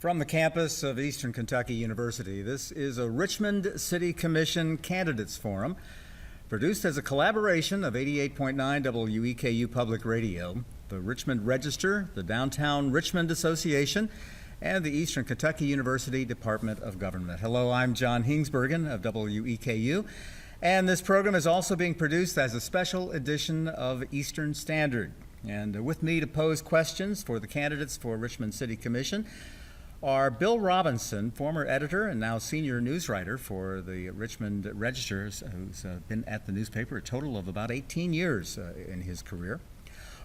From the campus of Eastern Kentucky University, this is a Richmond City Commission Candidates Forum, produced as a collaboration of 88.9 WEKU Public Radio, the Richmond Register, the Downtown Richmond Association, and the Eastern Kentucky University Department of Government. Hello, I'm John Hingsbergen of WEKU, and this program is also being produced as a special edition of Eastern Standard. And with me to pose questions for the candidates for Richmond City Commission are Bill Robinson, former editor and now senior news writer for the Richmond Register, who's been at the newspaper a total of about 18 years in his career.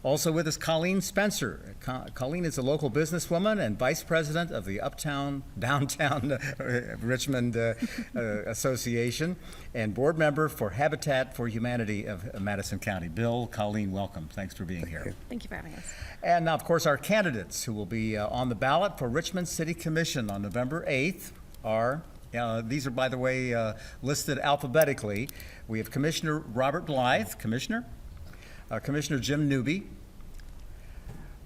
Also with us, Colleen Spencer. Colleen is a local businesswoman and vice president of the Downtown Richmond Association and board member for Habitat for Humanity of Madison County. Bill, Colleen, welcome. Thanks for being here. Thank you for having us. And now, of course, our candidates who will be on the ballot for Richmond City Commission on November 8th are, these are, by the way, listed alphabetically. We have Commissioner Robert Blythe, Commissioner Jim Newby.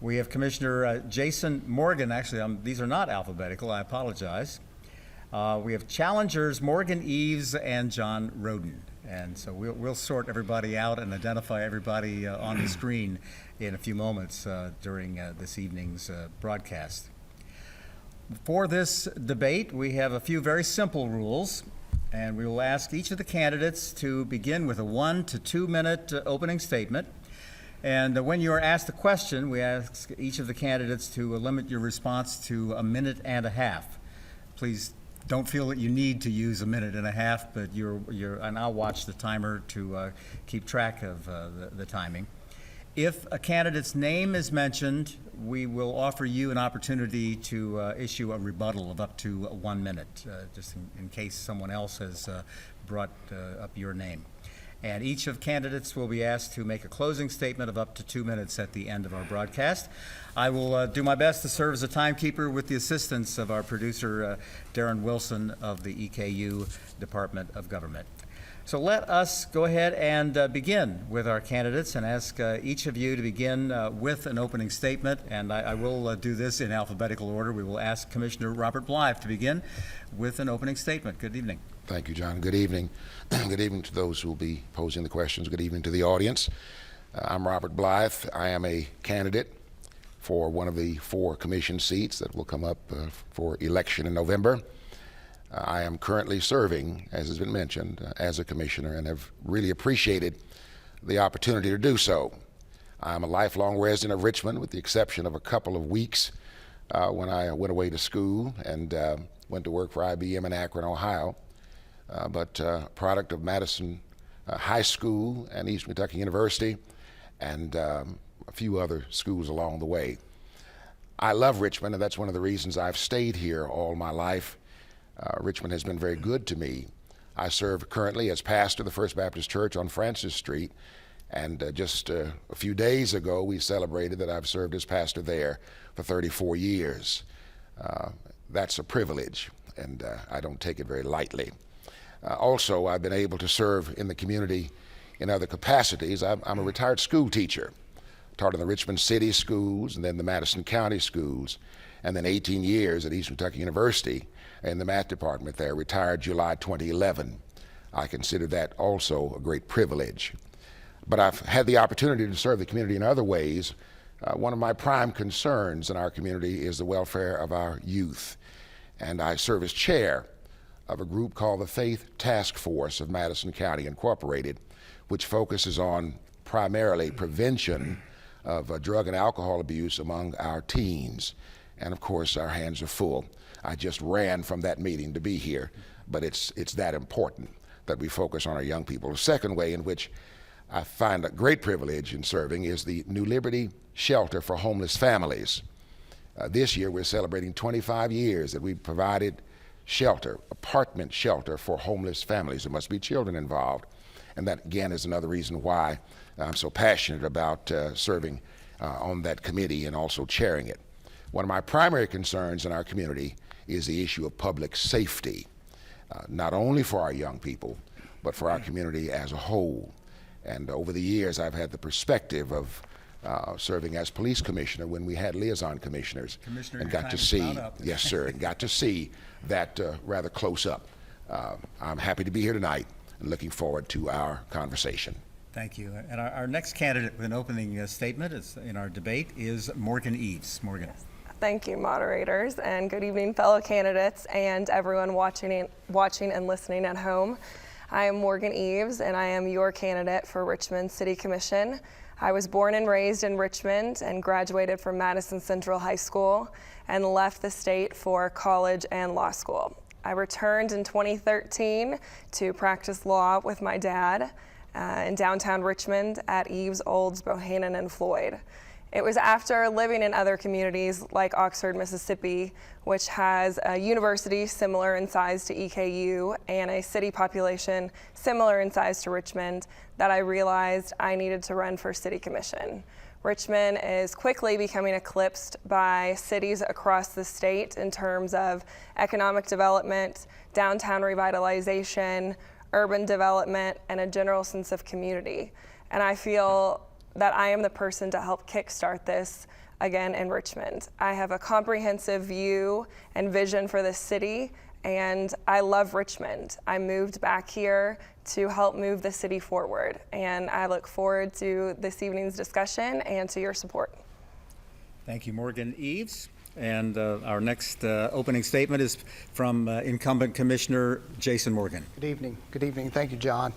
We have Commissioner Jason Morgan. Actually, these are not alphabetical. I apologize. We have challengers Morgan Eves and John Roden. And so we'll sort everybody out and identify everybody on the screen in a few moments during this evening's broadcast. For this debate, we have a few very simple rules, and we will ask each of the candidates to begin with a 1 to 2 minute opening statement. And when you are asked a question, we ask each of the candidates to limit your response to 1.5 minutes. Please don't feel that you need to use 1.5 minutes, but and I'll watch the timer to keep track of the timing. If a candidate's name is mentioned, we will offer you an opportunity to issue a rebuttal of up to 1 minute, just in case someone else has brought up your name. And each of candidates will be asked to make a closing statement of up to 2 minutes at the end of our broadcast. I will do my best to serve as a timekeeper with the assistance of our producer, Darren Wilson of the EKU Department of Government. So let us go ahead and begin with our candidates and ask each of you to begin with an opening statement. And I will do this in alphabetical order. We will ask Commissioner Robert Blythe to begin with an opening statement. Good evening. Thank you, John. Good evening. Good evening to those who will be posing the questions. Good evening to the audience. I'm Robert Blythe. I am a candidate for one of the 4 commission seats that will come up for election in November. I am currently serving, as has been mentioned, as a commissioner and have really appreciated the opportunity to do so. I'm a lifelong resident of Richmond, with the exception of a couple of weeks when I went away to school and went to work for IBM in Akron, Ohio. But product of Madison High School and Eastern Kentucky University and a few other schools along the way. I love Richmond, and that's one of the reasons I've stayed here all my life. Richmond has been very good to me. I serve currently as pastor of the First Baptist Church on Francis Street, and just a few days ago we celebrated that I've served as pastor there for 34 years. That's a privilege, and I don't take it very lightly. Also, I've been able to serve in the community in other capacities. I'm a retired school teacher, taught in the Richmond City schools and then the Madison County schools, and then 18 years at Eastern Kentucky University in the math department there, retired July 2011. I consider that also a great privilege. But I've had the opportunity to serve the community in other ways. One of my prime concerns in our community is the welfare of our youth, and I serve as chair of a group called the Faith Task Force of Madison County Incorporated, which focuses on primarily prevention of drug and alcohol abuse among our teens. And of course, our hands are full. I just ran from that meeting to be here, but it's that important that we focus on our young people. The second way in which I find a great privilege in serving is the New Liberty Shelter for Homeless Families. This year, we're celebrating 25 years that we've provided shelter, apartment shelter for homeless families. There must be children involved. And that, again, is another reason why I'm so passionate about serving on that committee and also chairing it. One of my primary concerns in our community is the issue of public safety, not only for our young people, but for our community as a whole. And over the years, I've had the perspective of serving as police commissioner when we had liaison commissioners. Commissioner, and your got time to is see, about up. yes, sir, and got to see that rather close up. I'm happy to be here tonight and looking forward to our conversation. Thank you. And our next candidate with an opening statement in our debate is Morgan Eves. Morgan. Thank you, moderators, and good evening, fellow candidates and everyone watching and listening at home. I am Morgan Eves, and I am your candidate for Richmond City Commission. I was born and raised in Richmond and graduated from Madison Central High School and left the state for college and law school. I returned in 2013 to practice law with my dad in downtown Richmond at Eves, Olds, Bohannon, and Floyd. It was after living in other communities like Oxford, Mississippi, which has a university similar in size to EKU and a city population similar in size to Richmond, that I realized I needed to run for city commission. Richmond is quickly becoming eclipsed by cities across the state in terms of economic development, downtown revitalization, urban development, and a general sense of community. And I feel that I am the person to help kickstart this again in Richmond. I have a comprehensive view and vision for this city, and I love Richmond. I moved back here to help move the city forward, and I look forward to this evening's discussion and to your support. Thank you, Morgan Eves. And our next opening statement is from incumbent Commissioner Jason Morgan. Good evening. Good evening. Thank you, John.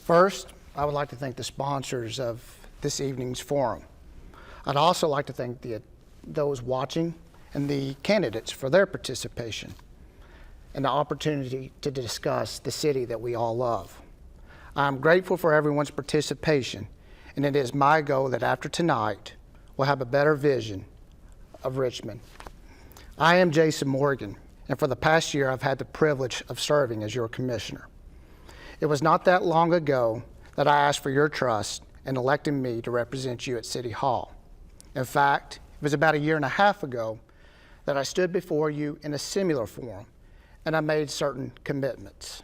First, I would like to thank the sponsors of this evening's forum. I'd also like to thank those watching and the candidates for their participation and the opportunity to discuss the city that we all love. I'm grateful for everyone's participation, and it is my goal that after tonight, we'll have a better vision of Richmond. I am Jason Morgan, and for the past year, I've had the privilege of serving as your commissioner. It was not that long ago that I asked for your trust and elected me to represent you at City Hall. In fact, it was about a year and a half ago that I stood before you in a similar forum, and I made certain commitments.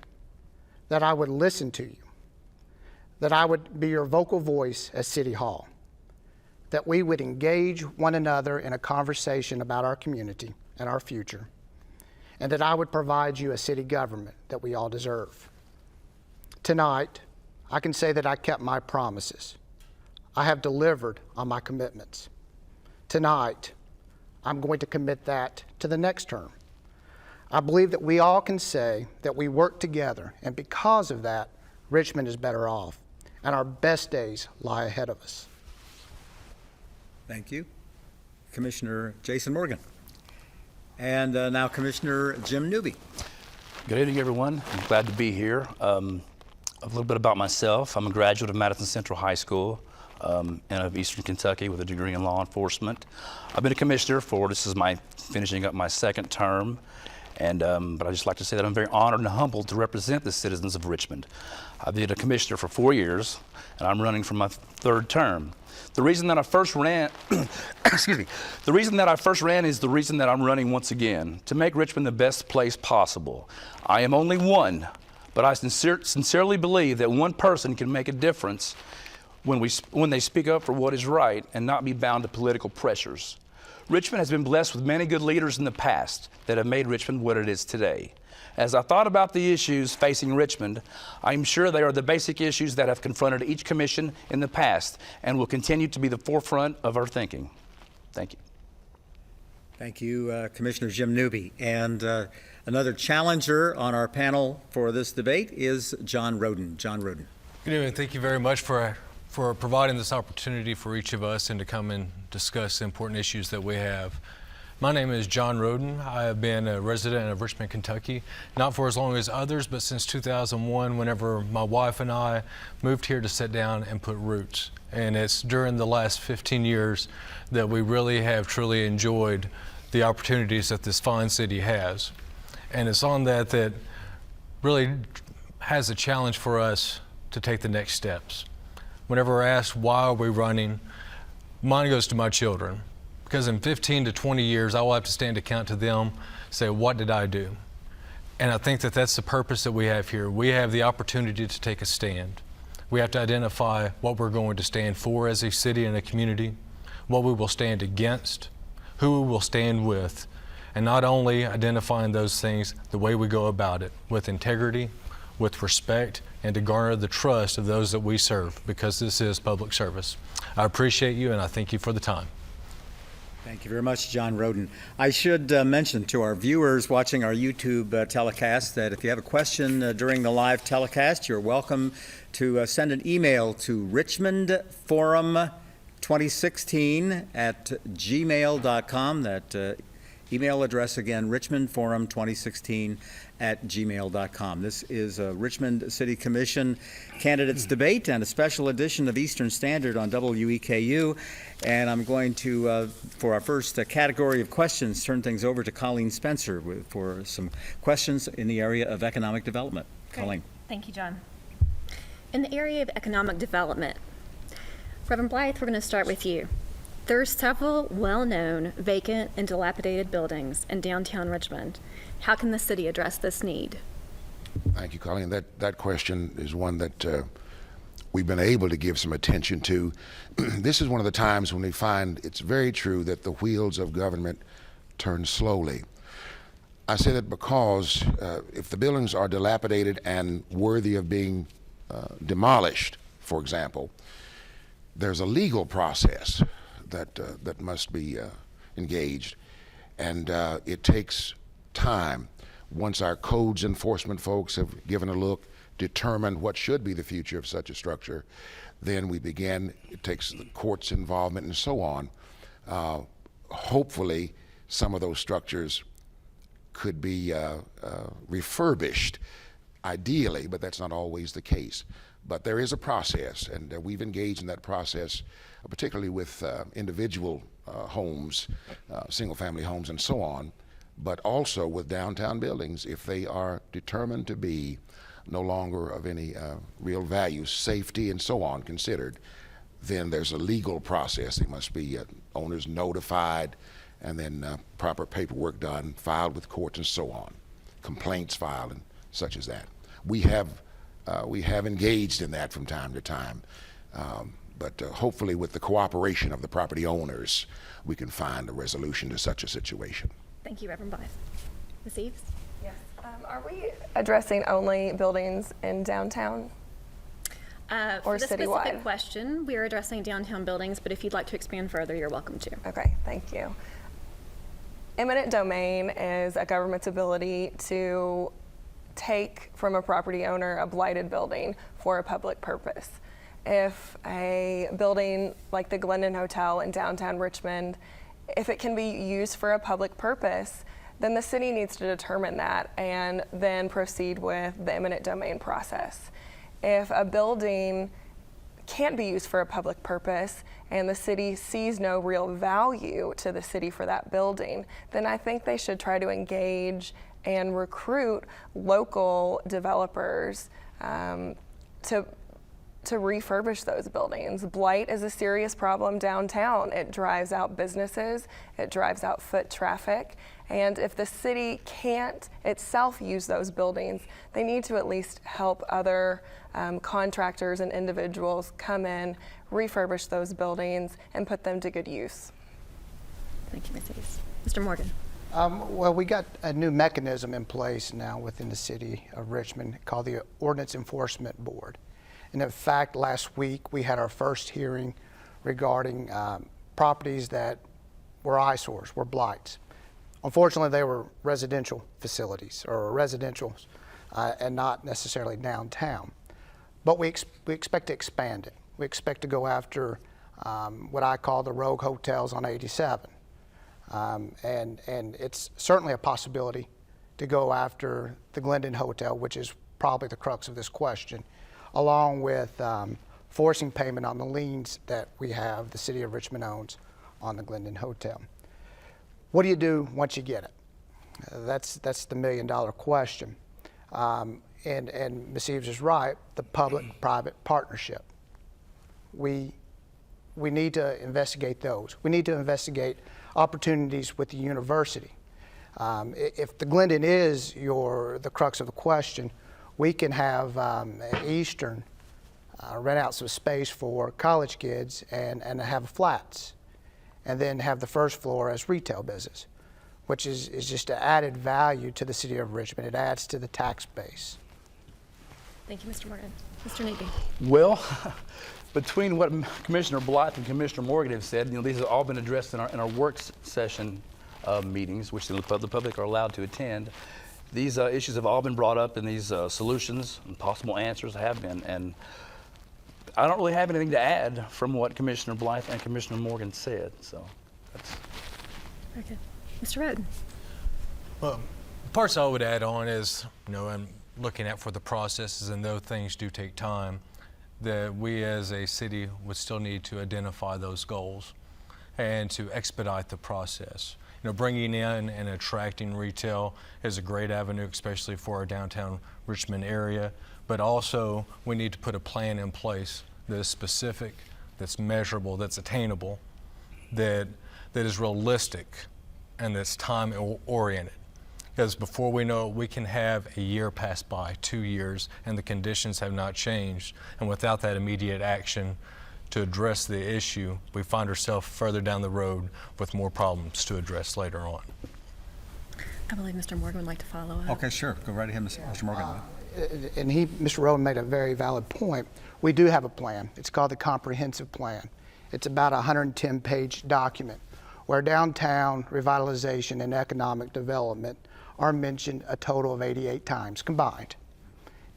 That I would listen to you, that I would be your vocal voice at City Hall, that we would engage one another in a conversation about our community and our future, and that I would provide you a city government that we all deserve. Tonight, I can say that I kept my promises. I have delivered on my commitments. Tonight, I'm going to commit that to the next term. I believe that we all can say that we work together, and because of that, Richmond is better off, and our best days lie ahead of us. Thank you. Commissioner Jason Morgan. And now Commissioner Jim Newby. Good evening, everyone. I'm glad to be here. A little bit about myself. I'm a graduate of Madison Central High School and of Eastern Kentucky with a degree in law enforcement. I've been a commissioner this is finishing up my second term. And but I'd just like to say that I'm very honored and humbled to represent the citizens of Richmond. I've been a commissioner for 4 years, and I'm running for my third term. The reason that I first ran, excuse me, the reason that I first ran is the reason that I'm running once again, to make Richmond the best place possible. I am only one, but I sincerely believe that one person can make a difference when they speak up for what is right and not be bound to political pressures. Richmond has been blessed with many good leaders in the past that have made Richmond what it is today. As I thought about the issues facing Richmond, I'm sure they are the basic issues that have confronted each commission in the past and will continue to be the forefront of our thinking. Thank you. Thank you, Commissioner Jim Newby. And another challenger on our panel for this debate is John Roden. John Roden. Good evening. Thank you very much for providing this opportunity for each of us and to come and discuss important issues that we have. My name is John Roden. I have been a resident of Richmond, Kentucky, not for as long as others, but since 2001, whenever my wife and I moved here to sit down and put roots. And it's during the last 15 years that we really have truly enjoyed the opportunities that this fine city has. And it's on that really has a challenge for us to take the next steps. Whenever we're asked why are we running, mine goes to my children. Because in 15 to 20 years, I will have to stand account to them, say, what did I do? And I think that that's the purpose that we have here. We have the opportunity to take a stand. We have to identify what we're going to stand for as a city and a community, what we will stand against, who we will stand with, and not only identifying those things, the way we go about it, with integrity, with respect, and to garner the trust of those that we serve, because this is public service. I appreciate you, and I thank you for the time. Thank you very much, John Roden. I should mention to our viewers watching our YouTube telecast that if you have a question during the live telecast, you're welcome to send an email to richmondforum2016@gmail.com. That email address again, richmondforum2016@gmail.com. This is a Richmond City Commission candidates debate and a special edition of Eastern Standard on WEKU. And I'm going to, for our first category of questions, turn things over to Colleen Spencer for some questions in the area of economic development. Great. Colleen. Thank you, John. In the area of economic development, Reverend Blythe, we're going to start with you. There are several well-known vacant and dilapidated buildings in downtown Richmond. How can the city address this need? Thank you, Colleen. That question is one that we've been able to give some attention to. This is one of the times when we find it's very true that the wheels of government turn slowly. I say that because if the buildings are dilapidated and worthy of being demolished, for example, there's a legal process that must be engaged, and it takes time. Once our codes enforcement folks have given a look, determined what should be the future of such a structure, then we begin, it takes the court's involvement and so on. Hopefully some of those structures could be refurbished, ideally, but that's not always the case. But there is a process, and we've engaged in that process, particularly with individual homes, single-family homes and so on, but also with downtown buildings. If they are determined to be no longer of any real value, safety and so on considered, then there's a legal process. They must be owners notified, and then proper paperwork done, filed with courts and so on, complaints filed and such as that. We have engaged in that from time to time, but hopefully with the cooperation of the property owners, we can find a resolution to such a situation. Thank you, Reverend Blythe. Ms. Eves? Yes. Are we addressing only buildings in downtown? Or For the citywide? specific question, we are addressing downtown buildings, but if you'd like to expand further, you're welcome to. Okay, thank you. Eminent domain is a government's ability to take from a property owner a blighted building for a public purpose. If a building like the Glendon Hotel in downtown Richmond, if it can be used for a public purpose, then the city needs to determine that and then proceed with the eminent domain process. If a building can't be used for a public purpose and the city sees no real value to the city for that building, then I think they should try to engage and recruit local developers to refurbish those buildings. Blight is a serious problem downtown. It drives out businesses, it drives out foot traffic, and if the city can't itself use those buildings, they need to at least help other contractors and individuals come in, refurbish those buildings, and put them to good use. Thank you, Ms. Eves. Mr. Morgan? Well, we got a new mechanism in place now within the city of Richmond called the Ordinance Enforcement Board. And in fact, last week we had our first hearing regarding properties that were eyesores, were blights. Unfortunately, they were residential facilities or residentials and not necessarily downtown. But we expect to expand it. We expect to go after what I call the rogue hotels on 87. And it's certainly a possibility to go after the Glendon Hotel, which is probably the crux of this question, along with forcing payment on the liens that we have, the city of Richmond owns on the Glendon Hotel. What do you do once you get it? That's the $1 million question. And Ms. Eves is right, the public-private partnership. We need to investigate those. We need to investigate opportunities with the university. If the Glendon is the crux of the question, we can have Eastern rent out some space for college kids and have flats, and then have the first floor as retail business, which is just an added value to the city of Richmond. It adds to the tax base. Thank you, Mr. Morgan. Mr. Navy. Well, between what Commissioner Blythe and Commissioner Morgan have said, these have all been addressed in our work session meetings, which the public are allowed to attend. These issues have all been brought up, and these solutions and possible answers have been. And I don't really have anything to add from what Commissioner Blythe and Commissioner Morgan said. So that's Very good. Mr. Roden. Well, the parts I would add on is, I'm looking at for the processes, and though things do take time, that we as a city would still need to identify those goals and to expedite the process. Bringing in and attracting retail is a great avenue, especially for our downtown Richmond area, but also we need to put a plan in place that is specific, that's measurable, that's attainable, that is realistic, and that's time-oriented. Because before we know it, we can have a year pass by, 2 years, and the conditions have not changed. And without that immediate action to address the issue, we find ourselves further down the road with more problems to address later on. I believe Mr. Morgan would like to follow up. Okay, sure. Go right ahead, Mr. Morgan. And Mr. Rowan made a very valid point. We do have a plan. It's called the Comprehensive Plan. It's about a 110-page document where downtown revitalization and economic development are mentioned a total of 88 times combined.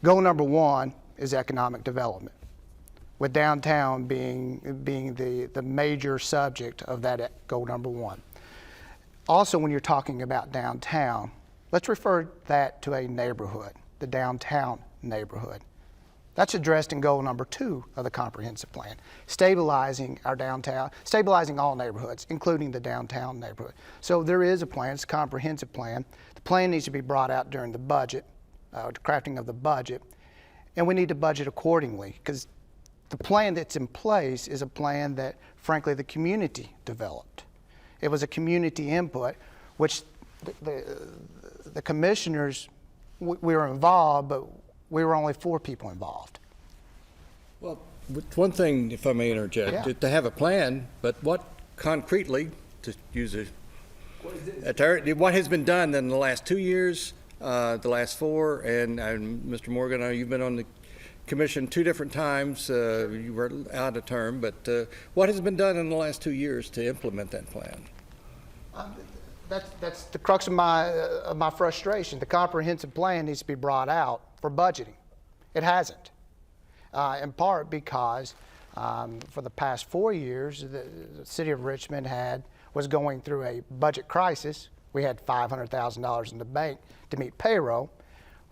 Goal number 1 is economic development, with downtown being the major subject of that goal number 1. Also, when you're talking about downtown, let's refer that to a neighborhood, the downtown neighborhood. That's addressed in goal number 2 of the comprehensive plan, stabilizing our downtown, stabilizing all neighborhoods, including the downtown neighborhood. So there is a plan, it's a comprehensive plan. The plan needs to be brought out during the budget, the crafting of the budget, and we need to budget accordingly, because the plan that's in place is a plan that, frankly, the community developed. It was a community input, which the commissioners, we were involved, but we were only 4 people involved. Well, one thing, if I may interject, Yeah. to have a plan, but what concretely, to use a term, what has been done in the last 2 years, the last 4, and Mr. Morgan, you've been on the commission 2 different times. You were out of term, but what has been done in the last 2 years to implement that plan? That's the crux of my frustration. The comprehensive plan needs to be brought out for budgeting. It hasn't, in part because for the past 4 years, the city of Richmond was going through a budget crisis. We had $500,000 in the bank to meet payroll.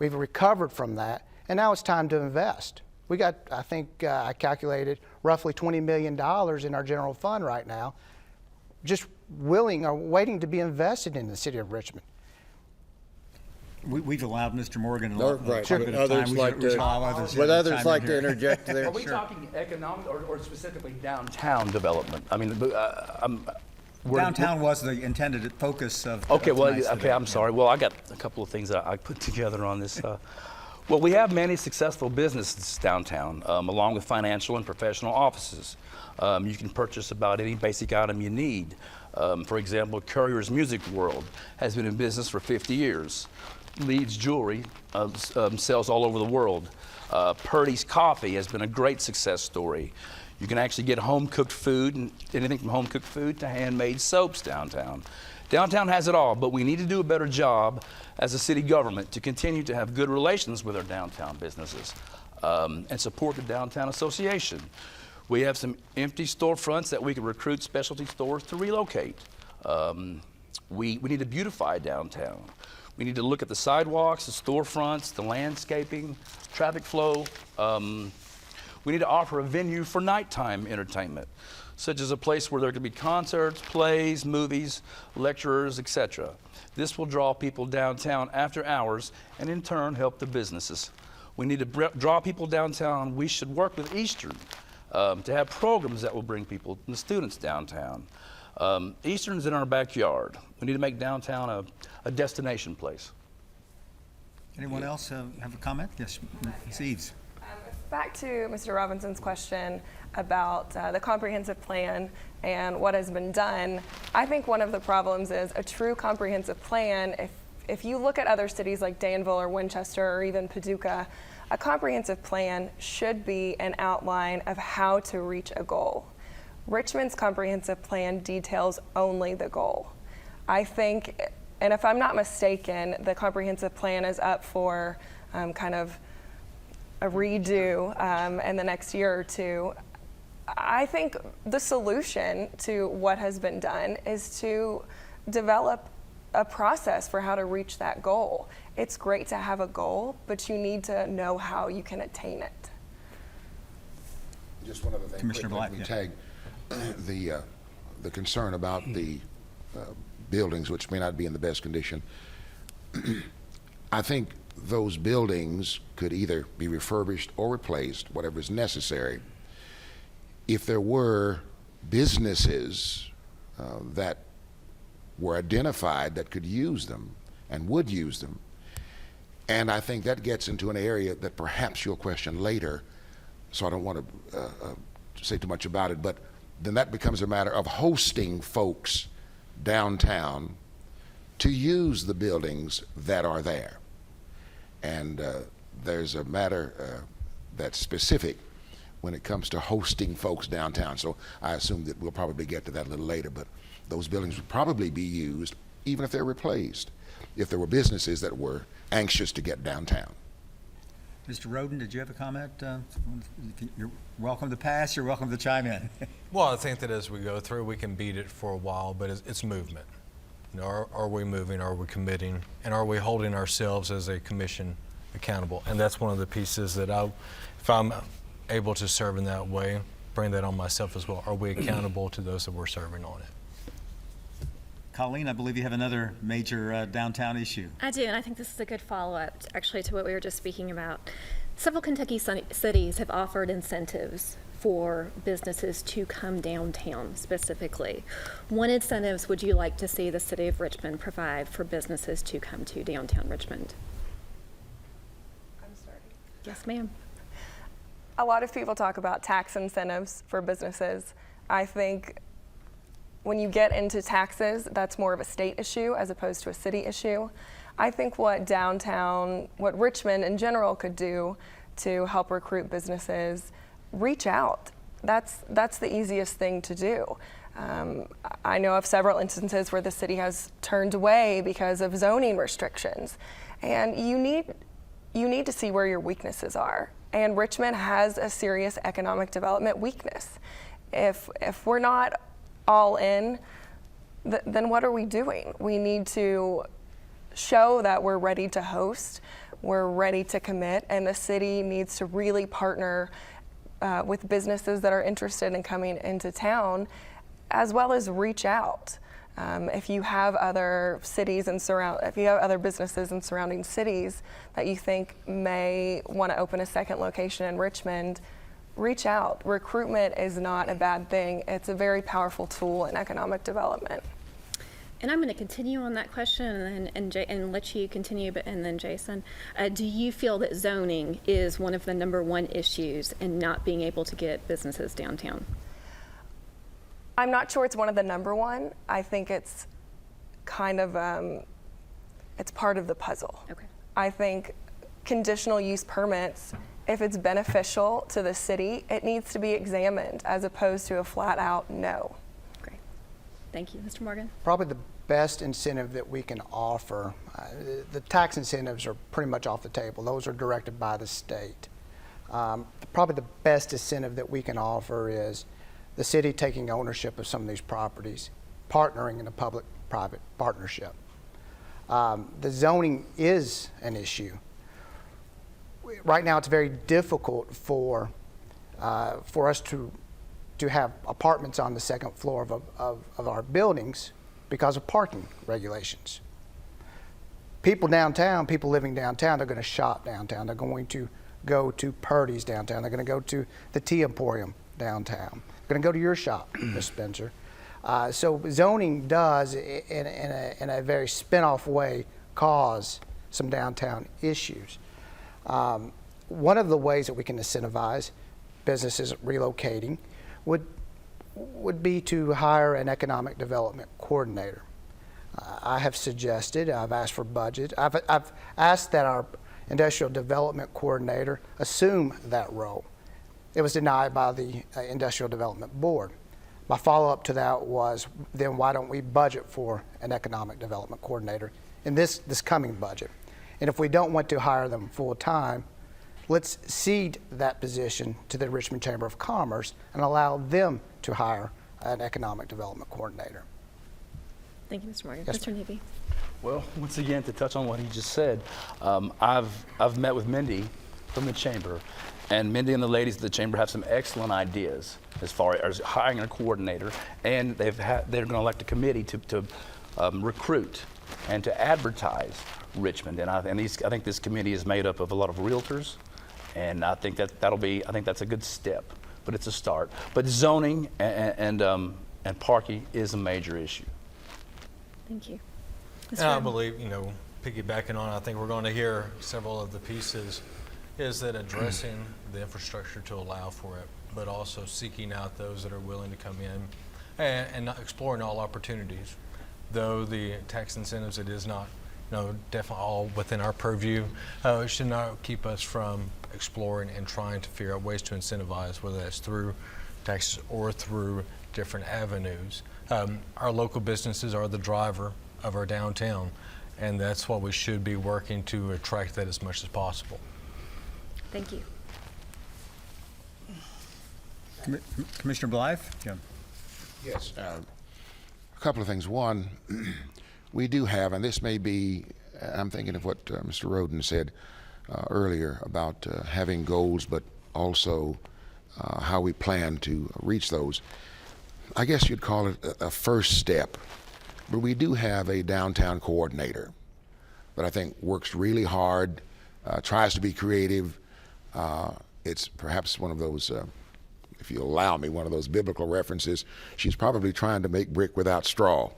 We've recovered from that, and now it's time to invest. We got, I think, I calculated roughly $20 million in our general fund right now, just willing or waiting to be invested in the city of Richmond. We've allowed Mr. Morgan a Right. little bit of Others time. like to- others Would others chime in like to here. interject there? Are we talking economic or specifically downtown development? I mean, we're- Downtown was the intended focus of Okay, well, tonight's okay, debate, I'm sorry. Well, I got a couple of things that I put together on this. Well, we have many successful businesses downtown, along with financial and professional offices. You can purchase about any basic item you need. For example, Courier's Music World has been in business for 50 years. Leeds Jewelry sells all over the world. Purdy's Coffee has been a great success story. You can actually get home-cooked food, and anything from home-cooked food to handmade soaps downtown. Downtown has it all, but we need to do a better job as a city government to continue to have good relations with our downtown businesses and support the Downtown Association. We have some empty storefronts that we can recruit specialty stores to relocate. We need to beautify downtown. We need to look at the sidewalks, the storefronts, the landscaping, traffic flow. We need to offer a venue for nighttime entertainment, such as a place where there could be concerts, plays, movies, lecturers, etc. This will draw people downtown after hours and in turn help the businesses. We need to draw people downtown. We should work with Eastern to have programs that will bring people and the students downtown. Eastern's in our backyard. We need to make downtown a destination place. Anyone else have a comment? Yes, Ms. Eves. back to Mr. Robinson's question about the comprehensive plan and what has been done, I think one of the problems is a true comprehensive plan. If you look at other cities like Danville or Winchester or even Paducah, a comprehensive plan should be an outline of how to reach a goal. Richmond's comprehensive plan details only the goal. I think, and if I'm not mistaken, the comprehensive plan is up for kind of a redo in the next year or two. I think the solution to what has been done is to develop a process for how to reach that goal. It's great to have a goal, but you need to know how you can attain it. Just one other thing. Commissioner quickly, Black, we tag the concern about the buildings, which may not be in the best condition. I think those buildings could either be refurbished or replaced, whatever is necessary. If there were businesses that were identified that could use them and would use them, and I think that gets into an area that perhaps you'll question later, so I don't want to say too much about it, but then that becomes a matter of hosting folks downtown to use the buildings that are there. And there's a matter that's specific when it comes to hosting folks downtown. So I assume that we'll probably get to that a little later, but those buildings would probably be used, even if they're replaced, if there were businesses that were anxious to get downtown. Mr. Roden, did you have a comment? You're welcome to pass, you're welcome to chime in. Well, I think that as we go through, we can beat it for a while, but it's movement. You know, are we moving, are we committing, and are we holding ourselves as a commission accountable? And that's one of the pieces that if I'm able to serve in that way, bring that on myself as well. Are we accountable to those that we're serving on it? Colleen, I believe you have another major downtown issue. I do, and I think this is a good follow-up, actually, to what we were just speaking about. Several Kentucky cities have offered incentives for businesses to come downtown specifically. What incentives would you like to see the city of Richmond provide for businesses to come to downtown Richmond? I'm starting. Yes, ma'am. A lot of people talk about tax incentives for businesses. I think when you get into taxes, that's more of a state issue as opposed to a city issue. I think what Richmond in general could do to help recruit businesses, reach out. That's the easiest thing to do. I know of several instances where the city has turned away because of zoning restrictions. And you need to see where your weaknesses are. And Richmond has a serious economic development weakness. If we're not all in, then what are we doing? We need to show that we're ready to host, we're ready to commit, and the city needs to really partner with businesses that are interested in coming into town, as well as reach out. If you have other businesses in surrounding cities that you think may want to open a second location in Richmond, reach out. Recruitment is not a bad thing. It's a very powerful tool in economic development. And I'm going to continue on that question and let you continue, and then Jason, do you feel that zoning is one of the #1 issues in not being able to get businesses downtown? I'm not sure it's one of the #1. I think it's kind of, it's part of the puzzle. Okay. I think conditional use permits, if it's beneficial to the city, it needs to be examined as opposed to a flat out no. Great. Thank you. Mr. Morgan? Probably the best incentive that we can offer, the tax incentives are pretty much off the table. Those are directed by the state. Probably the best incentive that we can offer is the city taking ownership of some of these properties, partnering in a public-private partnership. The zoning is an issue. Right now, it's very difficult for us to have apartments on the second floor of our buildings because of parking regulations. People living downtown, they're going to shop downtown. They're going to go to Purdy's downtown. They're going to go to the Tea Emporium downtown. They're going to go to your shop, Ms. Spencer. So zoning does, in a very spin-off way, cause some downtown issues. one of the ways that we can incentivize businesses relocating would be to hire an economic development coordinator. I have suggested, I've asked for budget, I've asked that our industrial development coordinator assume that role. It was denied by the Industrial Development Board. My follow-up to that was, then why don't we budget for an economic development coordinator in this coming budget? And if we don't want to hire them full-time, let's cede that position to the Richmond Chamber of Commerce and allow them to hire an economic development coordinator. Thank you, Mr. Morgan. Yes, Mr. Newby. Well, once again, to touch on what he just said, I've met with Mindy from the chamber, and Mindy and the ladies of the chamber have some excellent ideas as far as hiring a coordinator, and they're going to elect a committee to recruit and to advertise Richmond. And I think this committee is made up of a lot of realtors, and I think that's a good step, but it's a start. But zoning and parking is a major issue. Thank you. And I believe, piggybacking on, I think we're going to hear several of the pieces, is that addressing the infrastructure to allow for it, but also seeking out those that are willing to come in and exploring all opportunities. Though the tax incentives, it is not, definitely all within our purview, it should not keep us from exploring and trying to figure out ways to incentivize, whether that's through taxes or through different avenues. Our local businesses are the driver of our downtown, and that's what we should be working to attract that as much as possible. Thank you. Commissioner Blythe? Yeah. Yes. A couple of things. One, we do have, and this may be, I'm thinking of what Mr. Roden said earlier about having goals, but also how we plan to reach those. I guess you'd call it a first step, but we do have a downtown coordinator that I think works really hard, tries to be creative. It's perhaps one of those, if you allow me, one of those biblical references. She's probably trying to make brick without straw.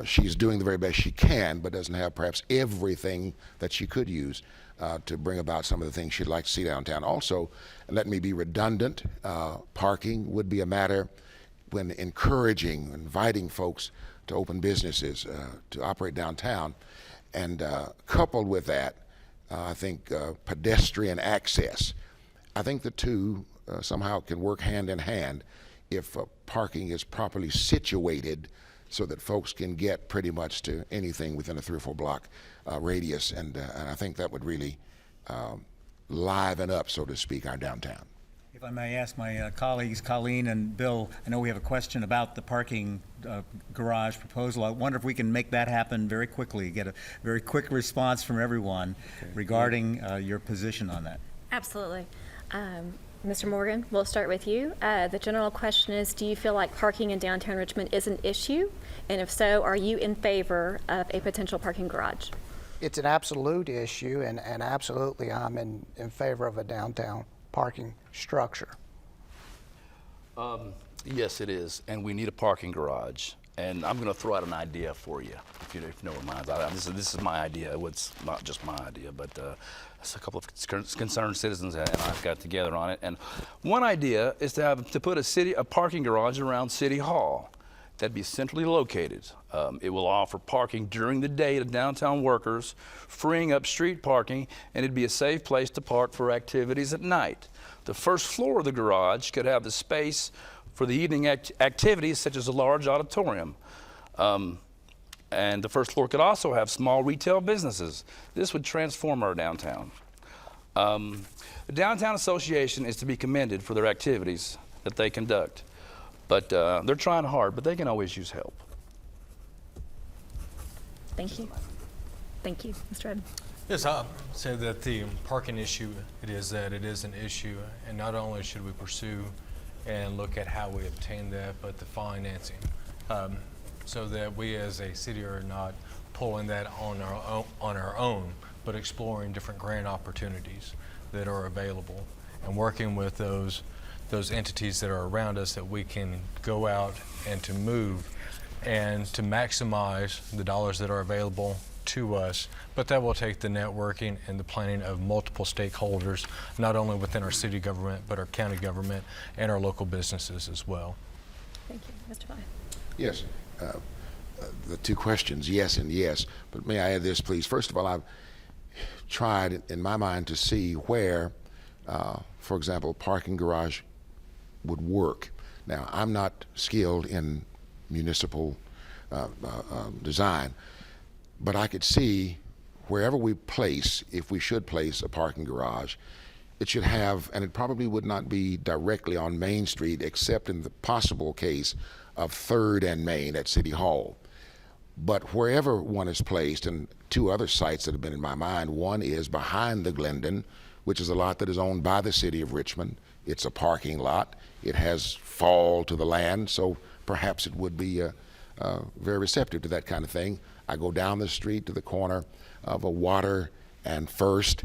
She's doing the very best she can, but doesn't have perhaps everything that she could use to bring about some of the things she'd like to see downtown. Also, let me be redundant, parking would be a matter when encouraging, inviting folks to open businesses, to operate downtown. And coupled with that, I think pedestrian access. I think the two somehow can work hand in hand if parking is properly situated so that folks can get pretty much to anything within a 3 or 4 block radius. And I think that would really liven up, so to speak, our downtown. If I may ask my colleagues, Colleen and Bill, I know we have a question about the parking garage proposal. I wonder if we can make that happen very quickly, get a very quick response from everyone regarding your position on that. Absolutely. Mr. Morgan, we'll start with you. The general question is, do you feel like parking in downtown Richmond is an issue? And if so, are you in favor of a potential parking garage? It's an absolute issue, and absolutely I'm in favor of a downtown parking structure. Yes, it is, and we need a parking garage. And I'm going to throw out an idea for you, if you know what mine is. This is my idea. It's not just my idea, but it's a couple of concerned citizens and I've got together on it. And one idea is to put a parking garage around City Hall. That'd be centrally located. It will offer parking during the day to downtown workers, freeing up street parking, and it'd be a safe place to park for activities at night. The first floor of the garage could have the space for the evening activities, such as a large auditorium. And the first floor could also have small retail businesses. This would transform our downtown. The Downtown Association is to be commended for their activities that they conduct. But they're trying hard, but they can always use help. Thank you. Thank you, Mr. Ed. Yes, I'll say that the parking issue, it is an issue, and not only should we pursue and look at how we obtain that, but the financing, so that we as a city are not pulling that on our own, but exploring different grant opportunities that are available and working with those entities that are around us that we can go out and to move and to maximize the dollars that are available to us, but that will take the networking and the planning of multiple stakeholders, not only within our city government, but our county government and our local businesses as well. Thank you. Mr. Bly. Yes. The two questions, yes and yes. But may I add this, please? First of all, I've tried in my mind to see where, for example, a parking garage would work. Now, I'm not skilled in municipal design, but I could see wherever we place, if we should place a parking garage, it should have, and it probably would not be directly on Main Street, except in the possible case of 3rd and Main at City Hall. But wherever one is placed, and two other sites that have been in my mind, one is behind the Glendon, which is a lot that is owned by the city of Richmond. It's a parking lot. It has fall to the land, so perhaps it would be very receptive to that kind of thing. I go down the street to the corner of a Water and First,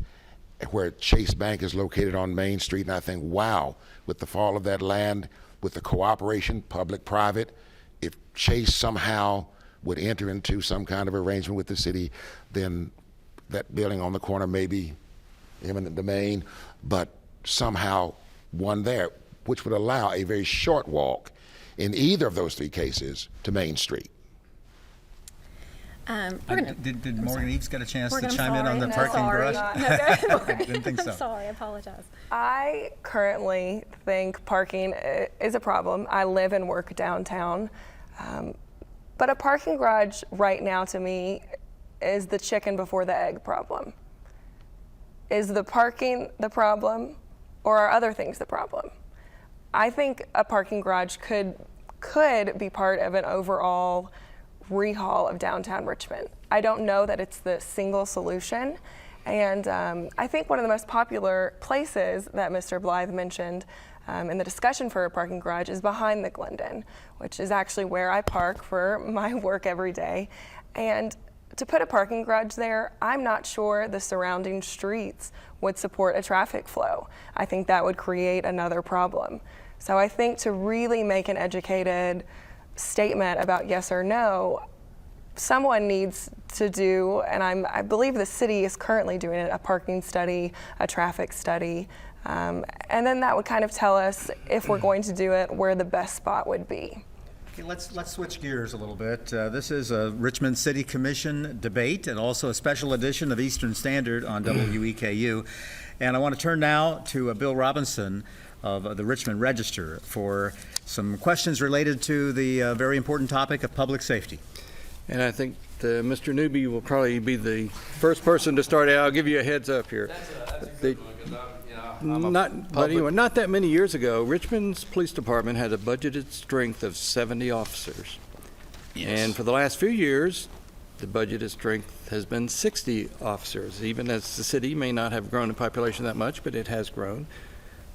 where Chase Bank is located on Main Street, and I think, wow, with the fall of that land, with the cooperation, public-private, if Chase somehow would enter into some kind of arrangement with the city, then that building on the corner may be eminent domain, but somehow one there, which would allow a very short walk in either of those three cases to Main Street. Did Morgan Eves get a chance Morgan, to I'm chime in on the sorry. parking Sorry. garage? No, go ahead, Morgan. I didn't think so. I'm sorry, I apologize. I currently think parking is a problem. I live and work downtown. But a parking garage right now to me is the chicken before the egg problem. Is the parking the problem, or are other things the problem? I think a parking garage could be part of an overall rehaul of downtown Richmond. I don't know that it's the single solution. And I think one of the most popular places that Mr. Blythe mentioned in the discussion for a parking garage is behind the Glendon, which is actually where I park for my work every day. And to put a parking garage there, I'm not sure the surrounding streets would support a traffic flow. I think that would create another problem. So I think to really make an educated statement about yes or no, someone needs to do, and I believe the city is currently doing it, a parking study, a traffic study, and then that would kind of tell us, if we're going to do it, where the best spot would be. Okay, let's switch gears a little bit. This is a Richmond City Commission debate and also a special edition of Eastern Standard on WEKU. And I want to turn now to Bill Robinson of the Richmond Register for some questions related to the very important topic of public safety. And I think Mr. Newby will probably be the first person to start out. I'll give you a heads up here. That's a good one, because Not that many years ago, Richmond's police department had a budgeted strength of 70 officers. Yes. And for the last few years, the budgeted strength has been 60 officers, even as the city may not have grown in population that much, but it has grown.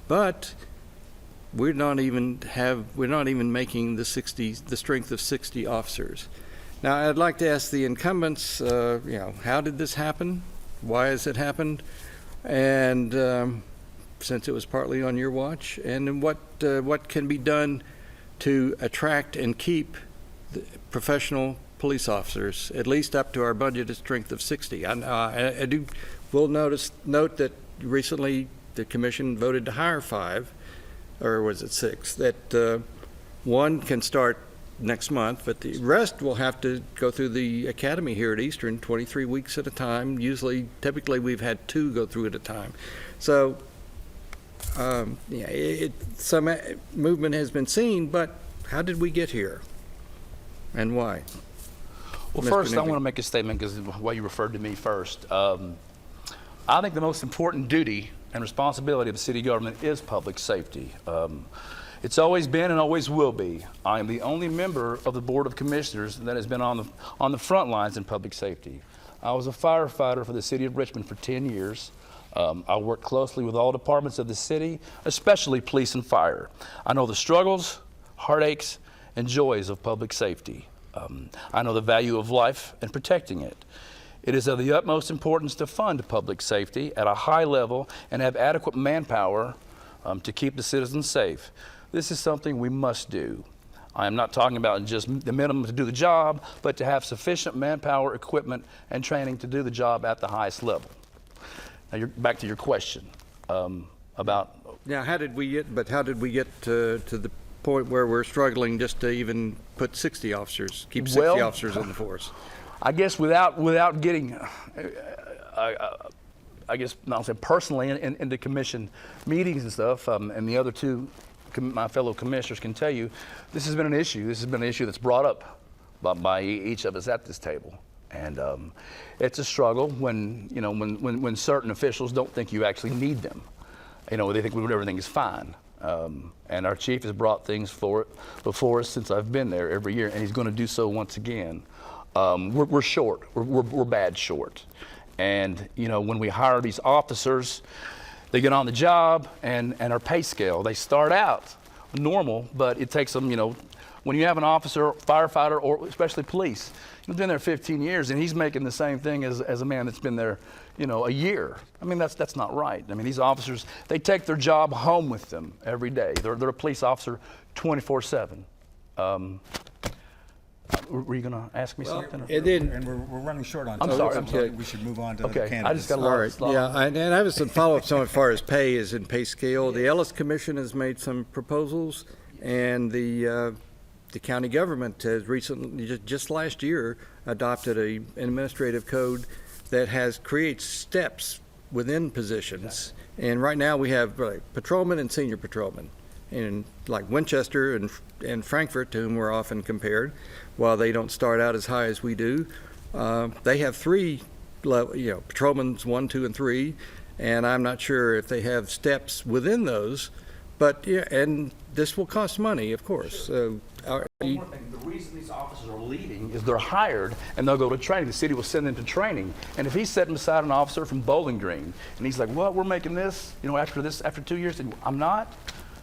But we're not even making the strength of 60 officers. Now, I'd like to ask the incumbents, how did this happen? Why has it happened? And since it was partly on your watch, and what can be done to attract and keep the professional police officers, at least up to our budgeted strength of 60. I will note that recently the commission voted to hire 5, or was it 6, that one can start next month, but the rest will have to go through the academy here at Eastern 23 weeks at a time. Typically we've had 2 go through at a time. So some movement has been seen, but how did we get here and why? Well, Mr. first, I Newby. want to make a statement because why you referred to me first. I think the most important duty and responsibility of the city government is public safety. It's always been and always will be. I am the only member of the Board of Commissioners that has been on the front lines in public safety. I was a firefighter for the city of Richmond for 10 years. I worked closely with all departments of the city, especially police and fire. I know the struggles, heartaches, and joys of public safety. I know the value of life and protecting it. It is of the utmost importance to fund public safety at a high level and have adequate manpower to keep the citizens safe. This is something we must do. I am not talking about just the minimum to do the job, but to have sufficient manpower, equipment, and training to do the job at the highest level. Now, back to your question about. Now, how did we get to the point where we're struggling just to even put 60 officers, keep 60 Well, officers in the force? I guess without getting, I guess I'll say personally into commission meetings and stuff, and the other two, my fellow commissioners can tell you, this has been an issue. This has been an issue that's brought up by each of us at this table, and it's a struggle when certain officials don't think you actually need them. They think everything is fine. And our chief has brought things before us since I've been there every year, and he's going to do so once again. We're short. We're bad short. And when we hire these officers, they get on the job and our pay scale. They start out normal, but it takes them. When you have an officer, firefighter, or especially police, he's been there 15 years, and he's making the same thing as a man that's been there, a year. I mean, that's not right. I mean, these officers, they take their job home with them every day. They're a police officer 24/7. Were you going to ask me something? And we're running short on time. I'm sorry. So we should move on to the candidates. I just got a All lot right, of yeah, and I have some follow-ups on as far as pay is in pay scale. The Ellis Commission has made some proposals, and the county government has recently, just last year, adopted an administrative code that creates steps within positions. And right now we have patrolmen and senior patrolmen. And like Winchester and Frankfurt, to whom we're often compared, while they don't start out as high as we do, they have three patrolmen 1, 2, and 3, and I'm not sure if they have steps within those, but and this will cost money, of course. One more thing, the reason these officers are leaving is they're hired and they'll go to training. The city will send them to training. And if he's sitting beside an officer from Bowling Green and he's like, well, we're making this, after 2 years, and I'm not.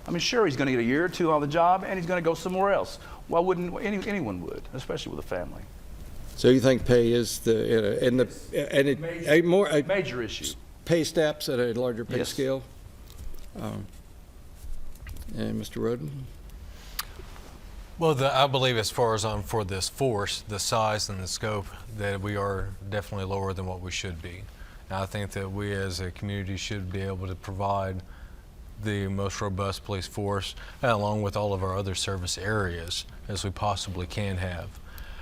I mean, sure, he's going to get a year or two on the job and he's going to go somewhere else. Why wouldn't anyone would, especially with a family? So you think pay is Major issue. Pay steps at a larger pay Yes. scale? And Mr. Roden? Well, I believe as far as for this force, the size and the scope, that we are definitely lower than what we should be. And I think that we as a community should be able to provide the most robust police force, along with all of our other service areas, as we possibly can have.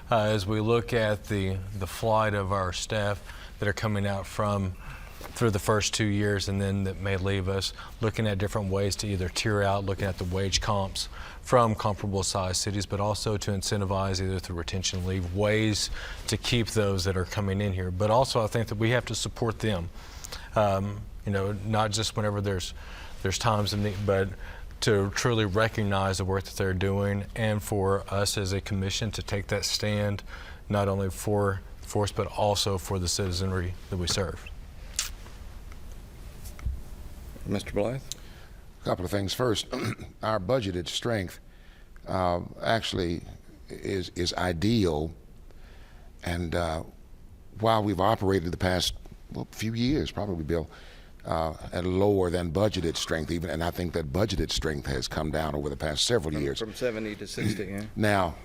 As we look at the flight of our staff that are coming out through the first 2 years and then that may leave us, looking at different ways to either tier out, looking at the wage comps from comparable sized cities, but also to incentivize either through retention leave, ways to keep those that are coming in here. But also I think that we have to support them, not just whenever there's times of need, but to truly recognize the work that they're doing, and for us as a commission to take that stand, not only for force, but also for the citizenry that we serve. Mr. Blythe? A couple of things. First, our budgeted strength actually is ideal, and while we've operated the past few years, probably, Bill, at lower than budgeted strength even, and I think that budgeted strength has come down over the past several years. From 70 to 60, yeah. Now,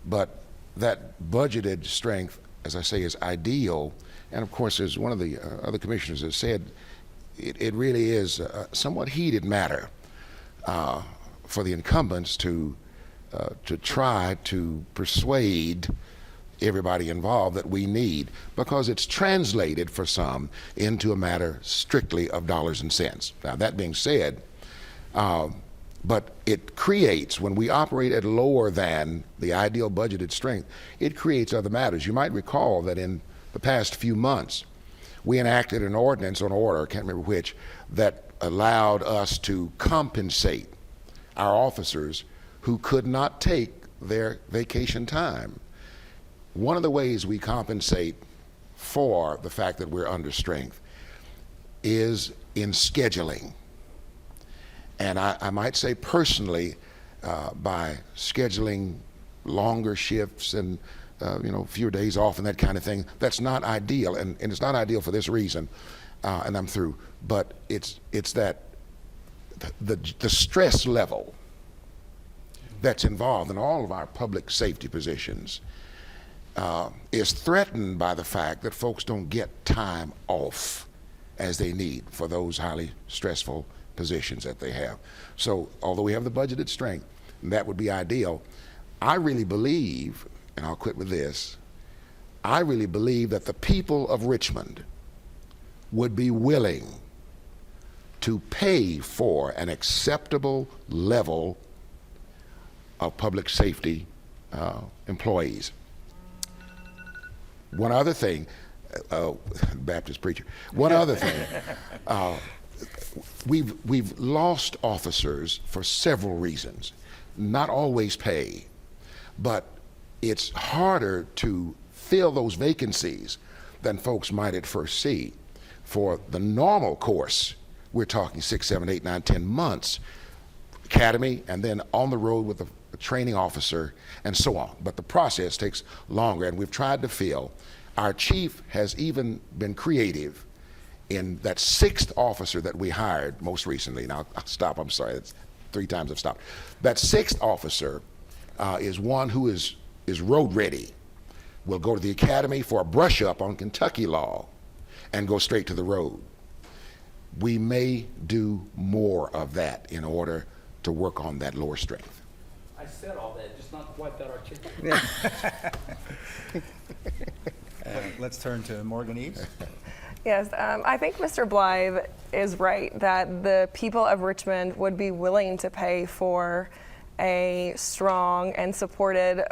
but that budgeted strength, as I say, is ideal, and of course, as one of the other commissioners has said, it really is a somewhat heated matter for the incumbents to try to persuade everybody involved that we need, because it's translated for some into a matter strictly of dollars and cents. Now, that being said, but it creates, when we operate at lower than the ideal budgeted strength, it creates other matters. You might recall that in the past few months, we enacted an ordinance or an order, I can't remember which, that allowed us to compensate our officers who could not take their vacation time. One of the ways we compensate for the fact that we're under strength is in scheduling. And I might say personally, by scheduling longer shifts and fewer days off and that kind of thing, that's not ideal. And it's not ideal for this reason, and I'm through, but it's that the stress level that's involved in all of our public safety positions is threatened by the fact that folks don't get time off as they need for those highly stressful positions that they have. So although we have the budgeted strength, that would be ideal, I really believe, and I'll quit with this, I really believe that the people of Richmond would be willing to pay for an acceptable level of public safety employees. One other thing, Baptist preacher, one other thing, we've lost officers for several reasons, not always pay, but it's harder to fill those vacancies than folks might at first see. For the normal course, we're talking 6, 7, 8, 9, 10 months, academy, and then on the road with a training officer, and so on. But the process takes longer, and we've tried to fill. Our chief has even been creative in that 6th officer that we hired most recently. Now, I'll stop, I'm sorry, that's 3 times I've stopped. That 6th officer is one who is road ready. Will go to the academy for a brush up on Kentucky law and go straight to the road. We may do more of that in order to work on that lower strength. I said all that, just not quite that articulate. Let's turn to Morgan Eves. Yes, I think Mr. Blythe is right that the people of Richmond would be willing to pay for a strong and supported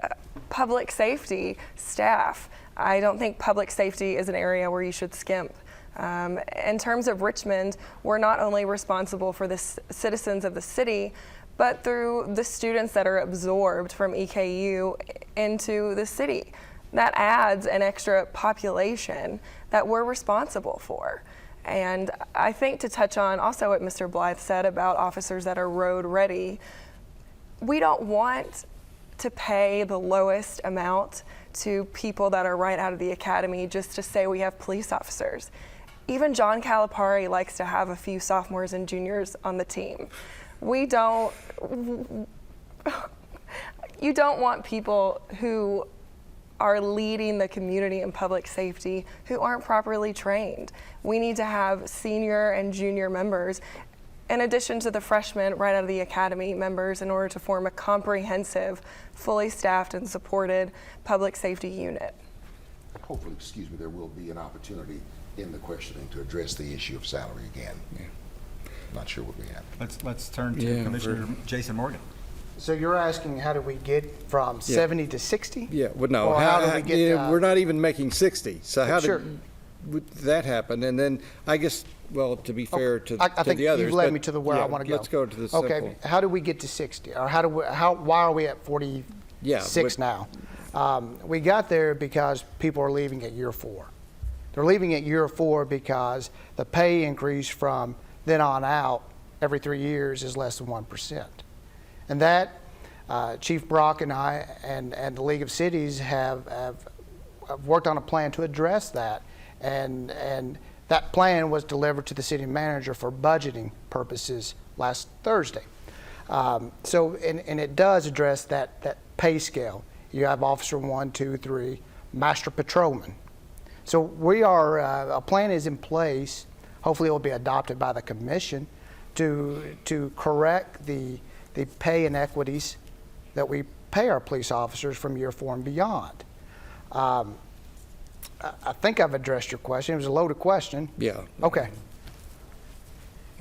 public safety staff. I don't think public safety is an area where you should skimp. In terms of Richmond, we're not only responsible for the citizens of the city, but through the students that are absorbed from EKU into the city. That adds an extra population that we're responsible for. And I think to touch on also what Mr. Blythe said about officers that are road ready, we don't want to pay the lowest amount to people that are right out of the academy just to say we have police officers. Even John Calipari likes to have a few sophomores and juniors on the team. You don't want people who are leading the community in public safety who aren't properly trained. We need to have senior and junior members in addition to the freshmen right out of the academy members in order to form a comprehensive, fully staffed and supported public safety unit. Hopefully, excuse me, there will be an opportunity in the questioning to address the issue of salary again. Yeah. Not sure what we have. Let's turn to Commissioner Jason Morgan. So you're asking how do we get from 70 to 60? Yeah, well, no, Or how do we get, we're not even making 60. So how Sure. would that happen? And then I guess, well, to be fair to I to think the others. you've led but- me to the where I yeah, want to go. Let's go to the simple. Okay, how do we get to 60? Or why are we at 46 now? We got there because people are leaving at year 4. They're leaving at year 4 because the pay increase from then on out every 3 years is less than 1%. And that, Chief Brock and I and the League of Cities have worked on a plan to address that. And that plan was delivered to the city manager for budgeting purposes last Thursday. And it does address that pay scale. You have Officer 1, 2, 3, Master Patrolman. So we are, a plan is in place, hopefully it will be adopted by the commission to correct the pay inequities that we pay our police officers from year 4 and beyond. I think I've addressed your question. It was a loaded question. Yeah. Okay.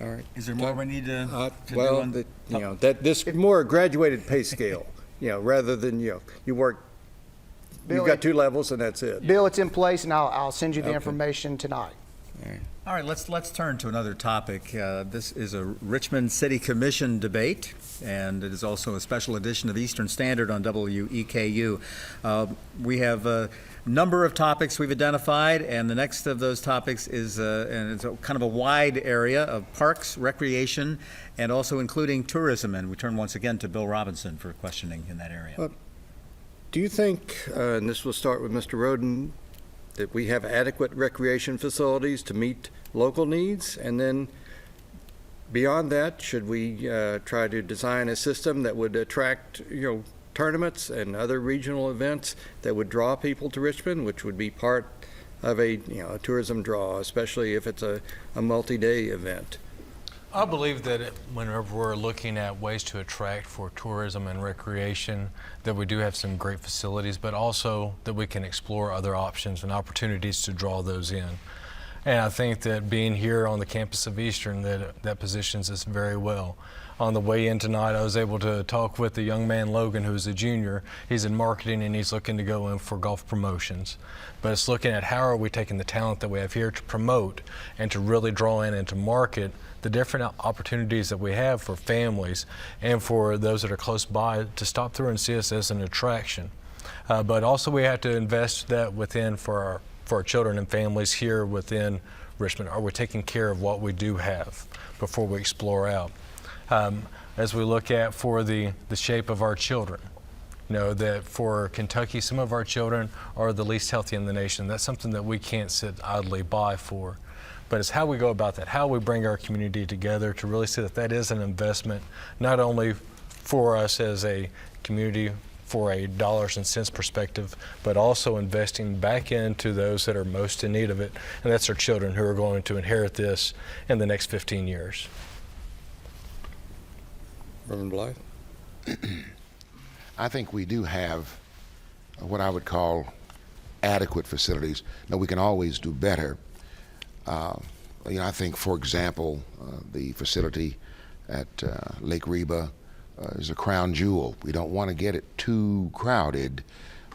All right. Is there more we need to do Well, on? that this more graduated pay scale, rather than, you work, Bill, you've got 2 levels and that's it. Bill, it's in place, and I'll send you the Okay. information tonight. All right, let's turn to another topic. This is a Richmond City Commission debate, and it is also a special edition of Eastern Standard on WEKU. We have a number of topics we've identified, and the next of those topics is and it's kind of a wide area of parks, recreation, and also including tourism. And we turn once again to Bill Robinson for questioning in that area. Do you think, and this will start with Mr. Roden, that we have adequate recreation facilities to meet local needs? And then Beyond that, should we try to design a system that would attract, tournaments and other regional events that would draw people to Richmond, which would be part of a tourism draw, especially if it's a multi-day event? I believe that whenever we're looking at ways to attract for tourism and recreation, that we do have some great facilities, but also that we can explore other options and opportunities to draw those in. And I think that being here on the campus of Eastern, that positions us very well. On the way in tonight, I was able to talk with the young man, Logan, who's a junior. He's in marketing and he's looking to go in for golf promotions. But it's looking at how are we taking the talent that we have here to promote and to really draw in and to market the different opportunities that we have for families and for those that are close by to stop through and see us as an attraction. But also we have to invest that within for our children and families here within Richmond. Are we taking care of what we do have before we explore out? As we look at for the shape of our children, that for Kentucky, some of our children are the least healthy in the nation. That's something that we can't sit idly by for. But it's how we go about that, how we bring our community together to really see that that is an investment, not only for us as a community for a dollars and cents perspective, but also investing back into those that are most in need of it, and that's our children who are going to inherit this in the next 15 years. Reverend Blythe? I think we do have what I would call adequate facilities. Now, we can always do better. I think, for example, the facility at Lake Reba is a crown jewel. We don't want to get it too crowded,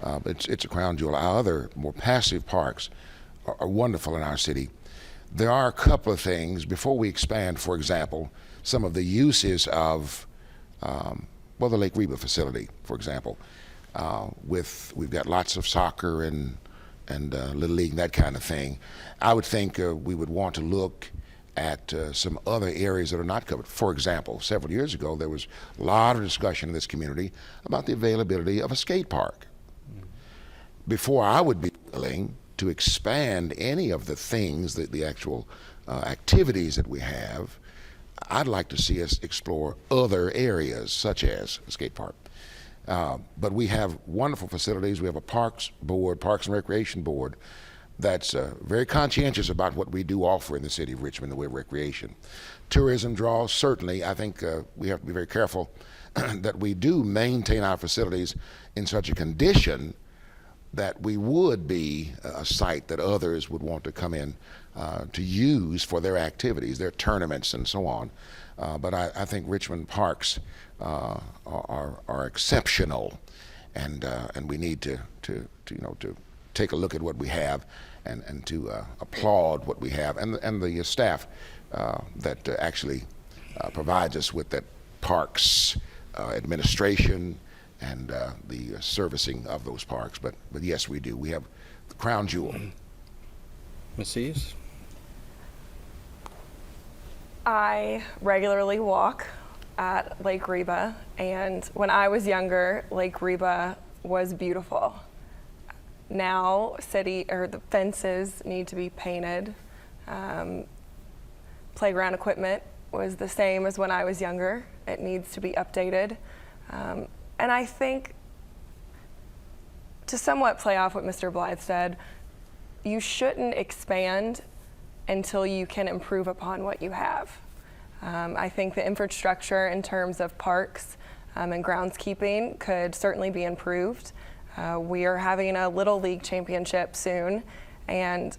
but it's a crown jewel. Our other more passive parks are wonderful in our city. There are a couple of things before we expand. For example, some of the uses of the Lake Reba facility, for example. We've got lots of soccer and Little League, that kind of thing. I would think we would want to look at some other areas that are not covered. For example, several years ago, there was a lot of discussion in this community about the availability of a skate park. Before I would be willing to expand any of the things, the actual activities that we have, I'd like to see us explore other areas, such as a skate park. But we have wonderful facilities. We have a Parks and Recreation Board that's very conscientious about what we do offer in the city of Richmond in the way of recreation. Tourism draws, certainly. I think we have to be very careful that we do maintain our facilities in such a condition that we would be a site that others would want to come in to use for their activities, their tournaments and so on. But I think Richmond parks are exceptional, and we need to take a look at what we have and to applaud what we have and the staff that actually provides us with that parks administration and the servicing of those parks. But yes, we do. We have the crown jewel. Ms. Seas? I regularly walk at Lake Reba, and when I was younger, Lake Reba was beautiful. Now, the fences need to be painted. Playground equipment was the same as when I was younger. It needs to be updated. And I think, to somewhat play off what Mr. Blythe said, you shouldn't expand until you can improve upon what you have. I think the infrastructure in terms of parks and groundskeeping could certainly be improved. We are having a Little League championship soon, and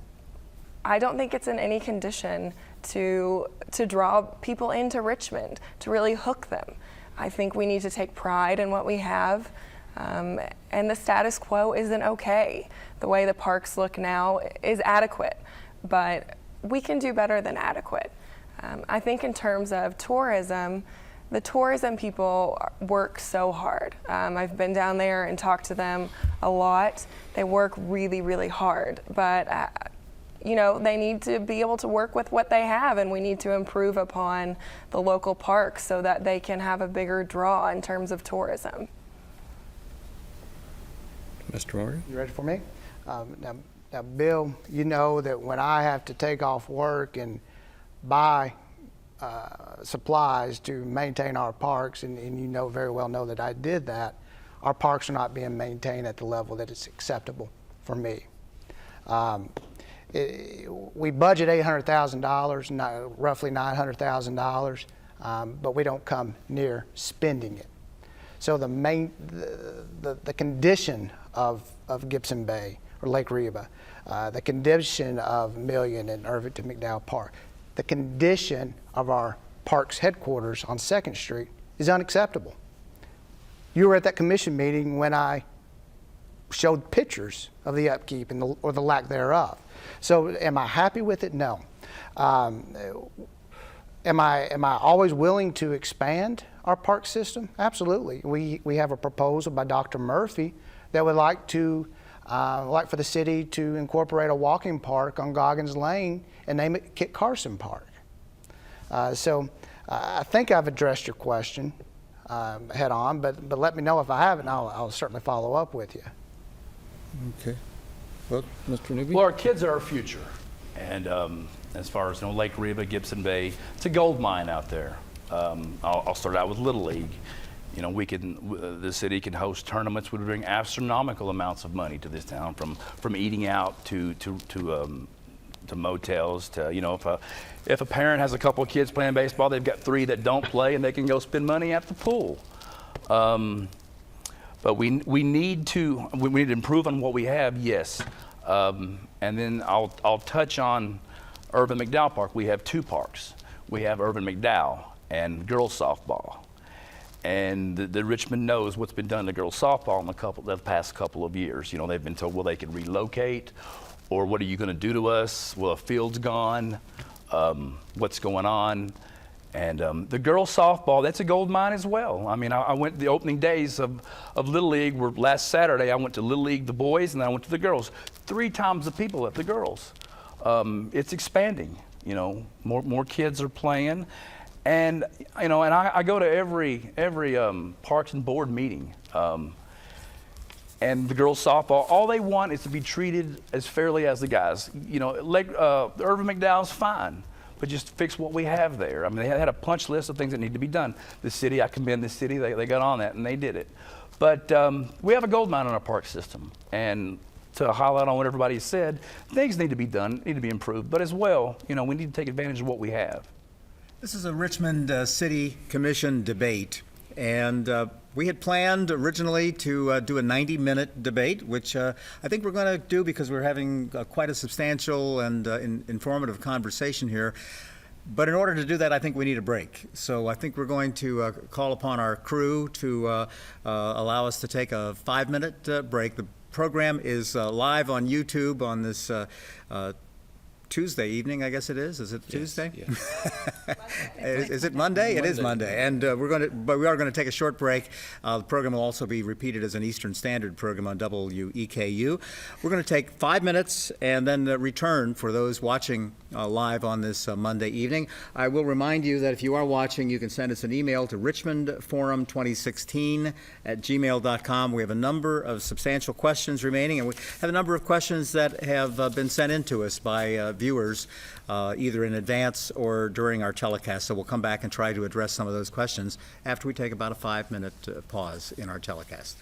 I don't think it's in any condition to draw people into Richmond, to really hook them. I think we need to take pride in what we have, and the status quo isn't okay. The way the parks look now is adequate, but we can do better than adequate. I think in terms of tourism, the tourism people work so hard. I've been down there and talked to them a lot. They work really, really hard, but they need to be able to work with what they have, and we need to improve upon the local parks so that they can have a bigger draw in terms of tourism. Mr. Morgan? You ready for me? Now, Bill, you know that when I have to take off work and buy supplies to maintain our parks, and you know very well know that I did that, our parks are not being maintained at the level that is acceptable for me. We budget $800,000, roughly $900,000, but we don't come near spending it. So the condition of Gibson Bay or Lake Reba, the condition of Million and Irvington McDowell Park, the condition of our parks headquarters on 2nd Street is unacceptable. You were at that commission meeting when I showed pictures of the upkeep and or the lack thereof. So am I happy with it? No. Am I always willing to expand our park system? Absolutely. We have a proposal by Dr. Murphy that would like for the city to incorporate a walking park on Goggins Lane and name it Kit Carson Park. So I think I've addressed your question head on, but let me know if I haven't. I'll certainly follow up with you. Okay. Well, Mr. Newby? Well, our kids are our future. And as far as Lake Reba, Gibson Bay, it's a gold mine out there. I'll start out with Little League. The city can host tournaments which would bring astronomical amounts of money to this town, from eating out to motels to, if a parent has a couple of kids playing baseball, they've got 3 that don't play and they can go spend money at the pool. But we need to improve on what we have, yes. And then I'll touch on Irvin McDowell Park. We have 2 parks. We have Irvin McDowell and girls softball. And the Richmond knows what's been done to girls softball in the past couple of years. They've been told, well, they can relocate, or what are you going to do to us? Well, a field's gone. What's going on? And the girls softball, that's a gold mine as well. I mean, I went, the opening days of Little League were last Saturday. I went to Little League, the boys, and then I went to the girls. 3 times the people at the girls. It's expanding, more kids are playing. And, I go to every Parks and Board meeting. And the girls softball, all they want is to be treated as fairly as the guys. Irvin McDowell's fine, but just fix what we have there. I mean, they had a punch list of things that need to be done. The city, I commend the city, they got on that and they did it. But we have a gold mine in our park system. And to highlight on what everybody has said, things need to be done, need to be improved. But as well, we need to take advantage of what we have. This is a Richmond City Commission debate, and we had planned originally to do a 90-minute debate, which I think we're going to do because we're having quite a substantial and informative conversation here. But in order to do that, I think we need a break. So I think we're going to call upon our crew to allow us to take a 5-minute break. The program is live on YouTube on this Tuesday evening, I guess it is. Is it Tuesday? Yes. Is it Monday? It is Monday. And we are going to take a short break. The program will also be repeated as an Eastern Standard program on WEKU. We're going to take 5 minutes and then return for those watching live on this Monday evening. I will remind you that if you are watching, you can send us an email to richmondforum2016@gmail.com. We have a number of substantial questions remaining, and we have a number of questions that have been sent in to us by viewers either in advance or during our telecast. So we'll come back and try to address some of those questions after we take about a 5-minute pause in our telecast.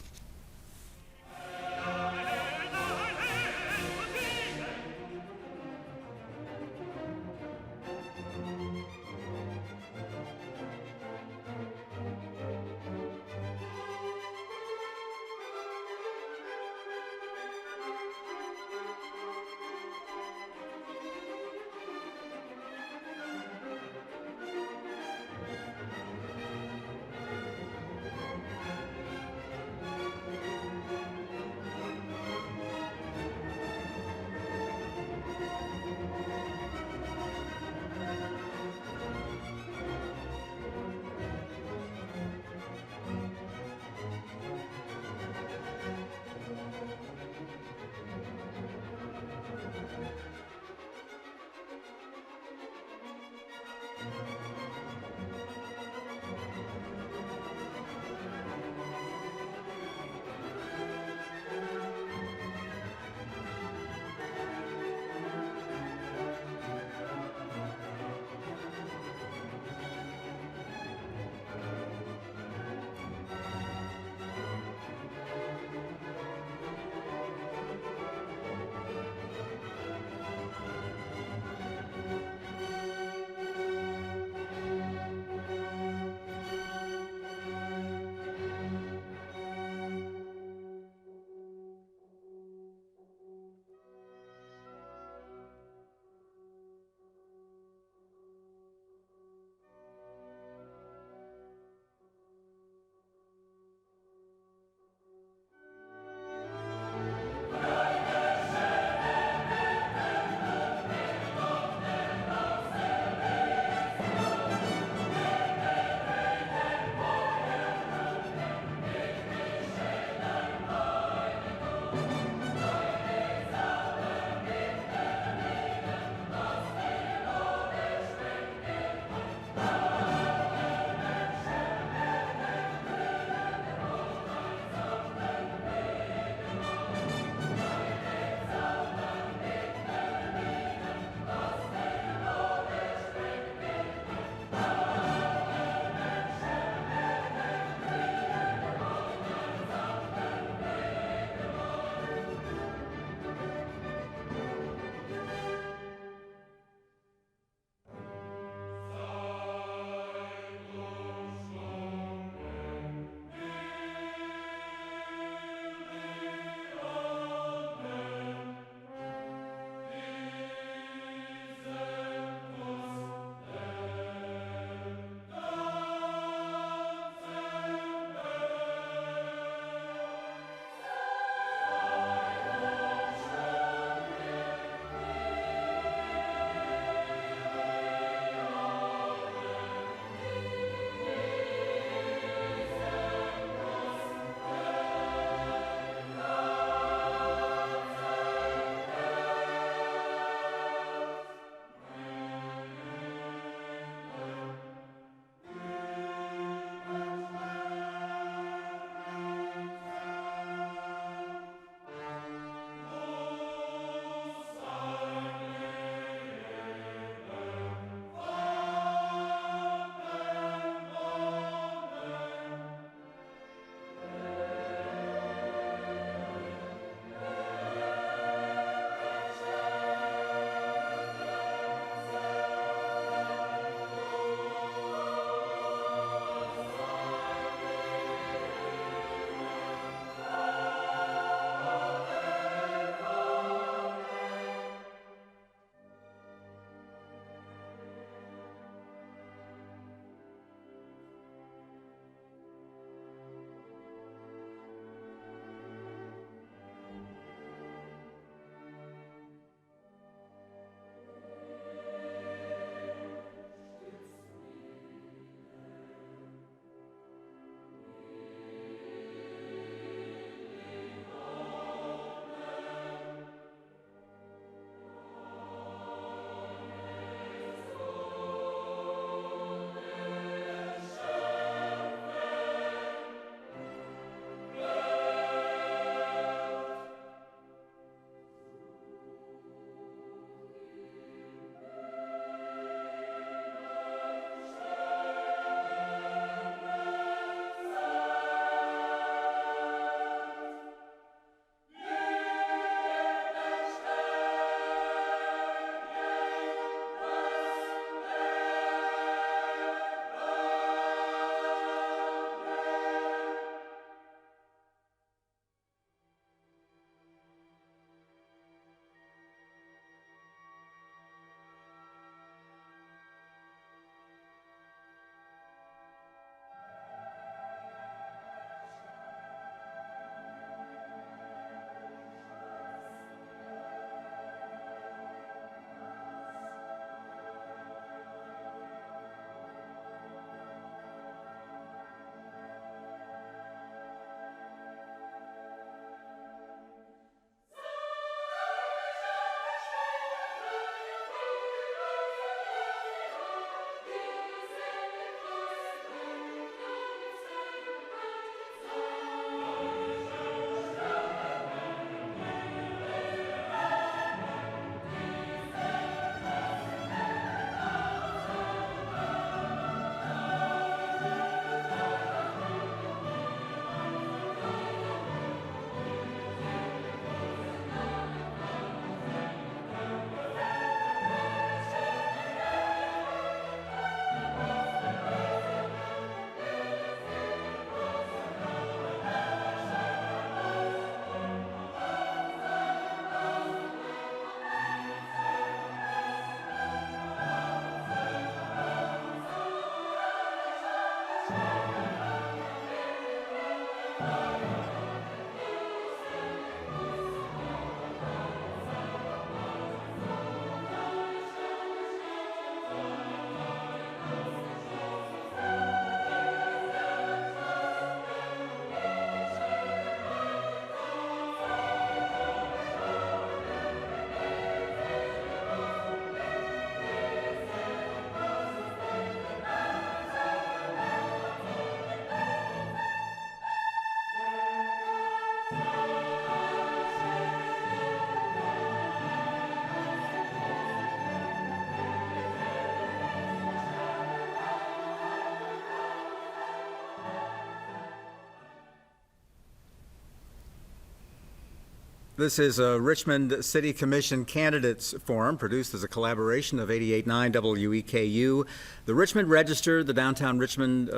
This is a Richmond City Commission Candidates Forum produced as a collaboration of 88.9 WEKU, the Richmond Register, the Downtown Richmond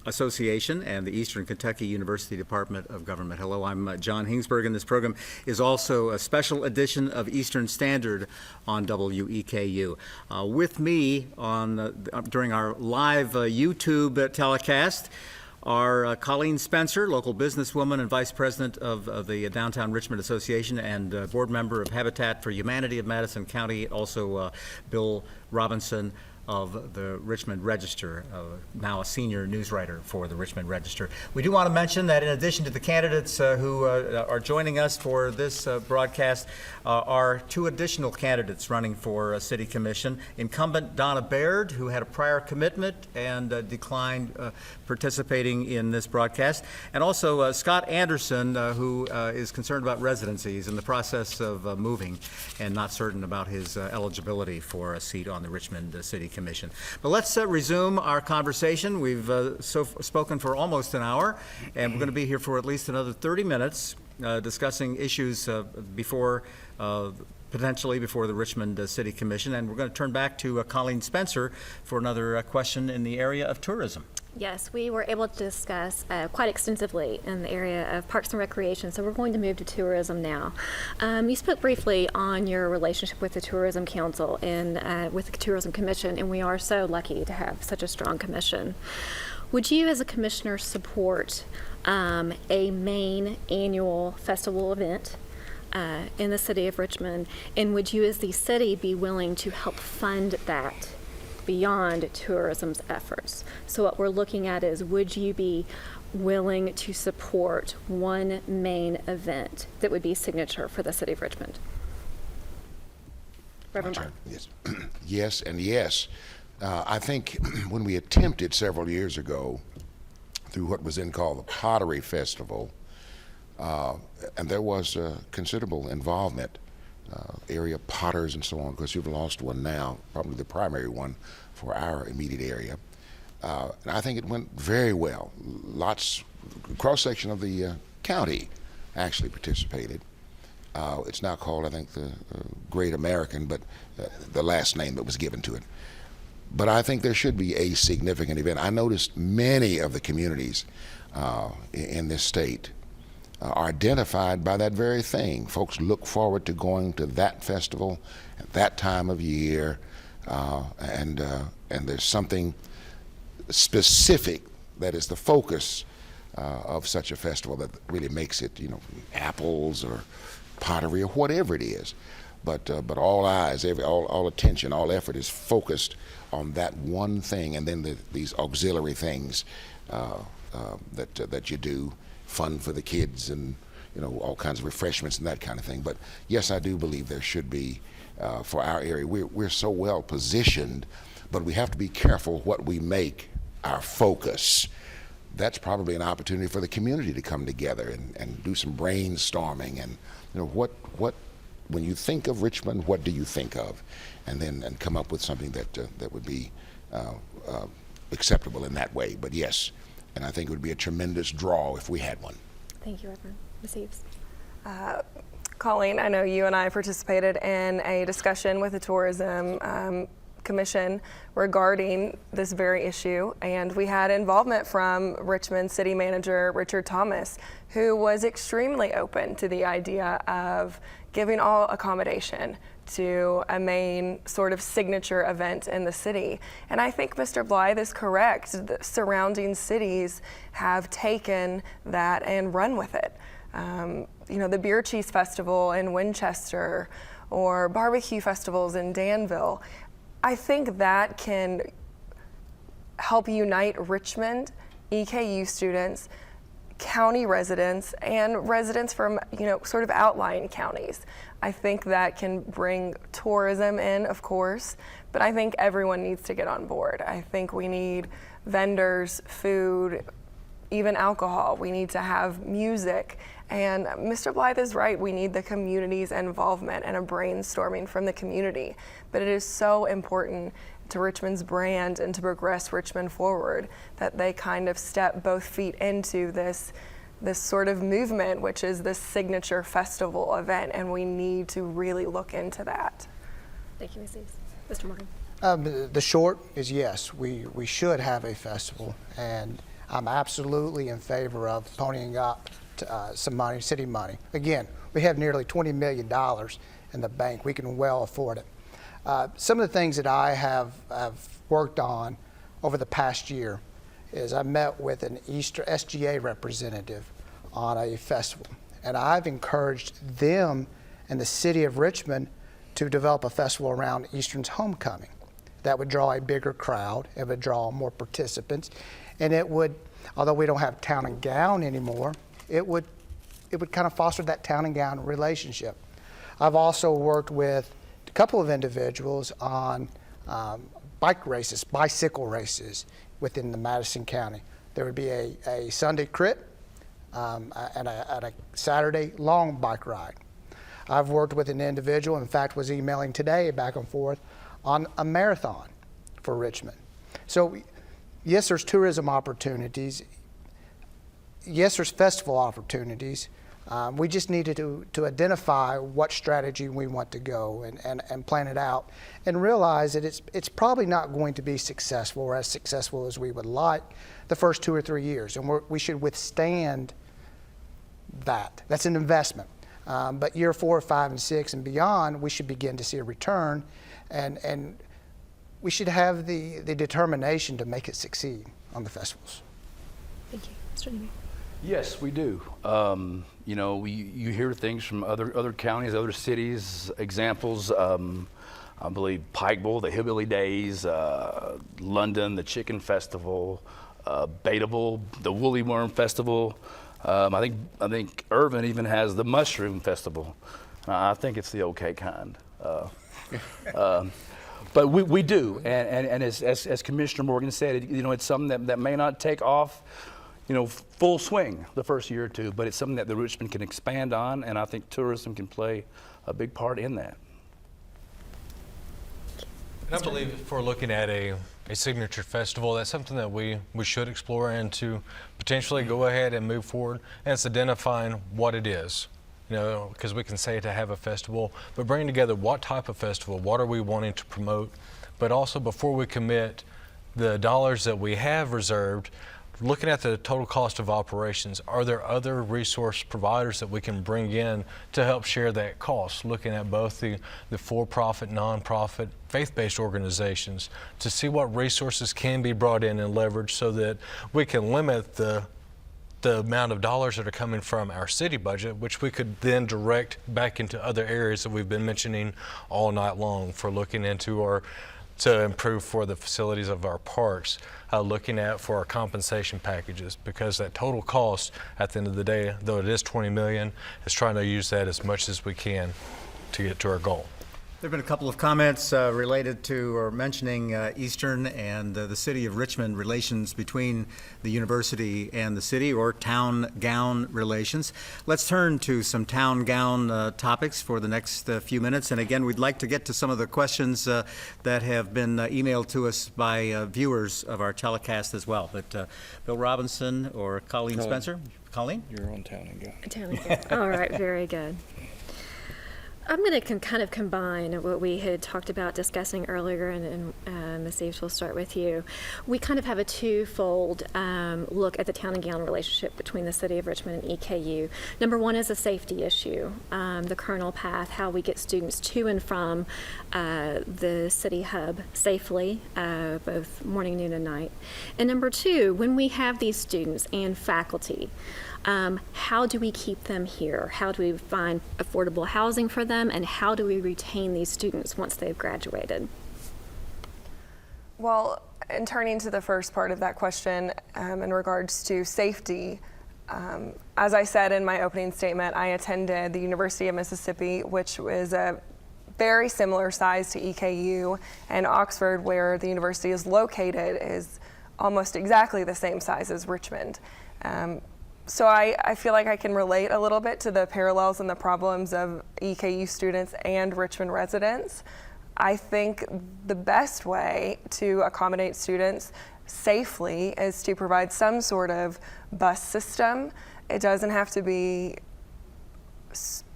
Association, and the Eastern Kentucky University Department of Government. Hello, I'm John Hingsberg, and this program is also a special edition of Eastern Standard on WEKU. With me during our live YouTube telecast are Colleen Spencer, local businesswoman and vice president of the Downtown Richmond Association and board member of Habitat for Humanity of Madison County, also Bill Robinson of the Richmond Register, now a senior news writer for the Richmond Register. We do want to mention that in addition to the candidates who are joining us for this broadcast, are two additional candidates running for a city commission. Incumbent Donna Baird, who had a prior commitment and declined participating in this broadcast, and also Scott Anderson, who is concerned about residencies in the process of moving and not certain about his eligibility for a seat on the Richmond City Commission. But let's resume our conversation. We've spoken for almost an hour, and we're going to be here for at least another 30 minutes discussing issues potentially before the Richmond City Commission. And we're going to turn back to Colleen Spencer for another question in the area of tourism. Yes, we were able to discuss quite extensively in the area of parks and recreation, so we're going to move to tourism now. You spoke briefly on your relationship with the Tourism Council and with the Tourism Commission, and we are so lucky to have such a strong commission. Would you, as a commissioner, support a main annual festival event in the city of Richmond, and would you, as the city, be willing to help fund that beyond tourism's efforts? So what we're looking at is, would you be willing to support one main event that would be signature for the city of Richmond? Reverend Brown. Yes. Yes and yes. I think when we attempted several years ago through what was then called the Pottery Festival, and there was considerable involvement, area potters and so on, because you've lost one now, probably the primary one for our immediate area. And I think it went very well. Cross-section of the county actually participated. It's now called, I think, the Great American, but the last name that was given to it. But I think there should be a significant event. I noticed many of the communities in this state are identified by that very thing. Folks look forward to going to that festival at that time of year, and there's something specific that is the focus of such a festival that really makes it, apples or pottery or whatever it is. But all eyes, all attention, all effort is focused on that one thing, and then these auxiliary things that you do. Fun for the kids, and all kinds of refreshments and that kind of thing. But yes, I do believe there should be for our area. We're so well positioned, but we have to be careful what we make our focus. That's probably an opportunity for the community to come together and do some brainstorming, and what when you think of Richmond, what do you think of, and come up with something that would be acceptable in that way. But yes. And I think it would be a tremendous draw if we had one. Thank you, Reverend. Ms. Eves. Colleen, I know you and I participated in a discussion with the Tourism Commission regarding this very issue, and we had involvement from Richmond City Manager Richard Thomas, who was extremely open to the idea of giving all accommodation to a main sort of signature event in the city. And I think Mr. Blythe is correct. The surrounding cities have taken that and run with it. The Beer Cheese Festival in Winchester or barbecue festivals in Danville. I think that can help unite Richmond, EKU students, county residents, and residents from, sort of outlying counties. I think that can bring tourism in, of course, but I think everyone needs to get on board. I think we need vendors, food, even alcohol. We need to have music. And Mr. Blythe is right. We need the community's involvement and a brainstorming from the community. But it is so important to Richmond's brand and to progress Richmond forward that they kind of step both feet into this this sort of movement, which is this signature festival event, and we need to really look into that. Thank you, Ms. Eves. Mr. Morgan. The short is yes, we should have a festival, and I'm absolutely in favor of ponying up some money, city money. Again, we have nearly $20 million in the bank. We can well afford it. Some of the things that I have worked on over the past year is I met with an SGA representative on a festival, and I've encouraged them and the city of Richmond to develop a festival around Eastern's homecoming. That would draw a bigger crowd, it would draw more participants, and it would, although we don't have town and gown anymore, it would kind of foster that town and gown relationship. I've also worked with a couple of individuals on bicycle races within the Madison County. There would be a Sunday crit and a Saturday long bike ride. I've worked with an individual, in fact was emailing today back and forth, on a marathon for Richmond. So yes, there's tourism opportunities. Yes, there's festival opportunities. We just needed to identify what strategy we want to go and plan it out and realize that it's probably not going to be successful or as successful as we would like the first 2 or 3 years. And we should withstand that. That's an investment. But year 4, 5, and 6 and beyond, we should begin to see a return, and we should have the determination to make it succeed on the festivals. Thank you. Mr. Newby. Yes, we do. You know, you hear things from other counties, other cities, examples. I believe Pikeville, the Hillbilly Days, London, the Chicken Festival, Baitable, the Woolly Worm Festival. I think Irvin even has the Mushroom Festival. I think it's the okay kind. But we do, and as Commissioner Morgan said, you know, it's something that may not take off, you know, full swing the first year or two, but it's something that the Richmond can expand on, and I think tourism can play a big part in that. And I believe if we're looking at a signature festival, that's something that we should explore and to potentially go ahead and move forward. And it's identifying what it is, you know, because we can say to have a festival, but bringing together what type of festival, what are we wanting to promote, but also before we commit the dollars that we have reserved, looking at the total cost of operations, are there other resource providers that we can bring in to help share that cost? Looking at both the for-profit, nonprofit, faith-based organizations to see what resources can be brought in and leveraged so that we can limit the amount of dollars that are coming from our city budget, which we could then direct back into other areas that we've been mentioning all night long for looking into to improve for the facilities of our parks, looking at for our compensation packages, because that total cost at the end of the day, though it is $20 million, is trying to use that as much as we can to get to our goal. There have been a couple of comments related to or mentioning Eastern and the city of Richmond relations between the university and the city, or town-gown relations. Let's turn to some town-gown topics for the next few minutes. And again, we'd like to get to some of the questions that have been emailed to us by viewers of our telecast as well. But Bill Robinson or Colleen Spencer? Colleen? You're on town and gown. Town and gown. All right, very good. I'm going to kind of combine what we had talked about discussing earlier, and Ms. Eves, we'll start with you. We kind of have a twofold look at the town and gown relationship between the city of Richmond and EKU. Number one is a safety issue, the kernel path, how we get students to and from the city hub safely, both morning, noon, and night. And number two, when we have these students and faculty, how do we keep them here? How do we find affordable housing for them? And how do we retain these students once they've graduated? Well, in turning to the first part of that question in regards to safety, as I said in my opening statement, I attended the University of Mississippi, which was a very similar size to EKU, and Oxford, where the university is located, is almost exactly the same size as Richmond. So I feel like I can relate a little bit to the parallels and the problems of EKU students and Richmond residents. I think the best way to accommodate students safely is to provide some sort of bus system It doesn't have to be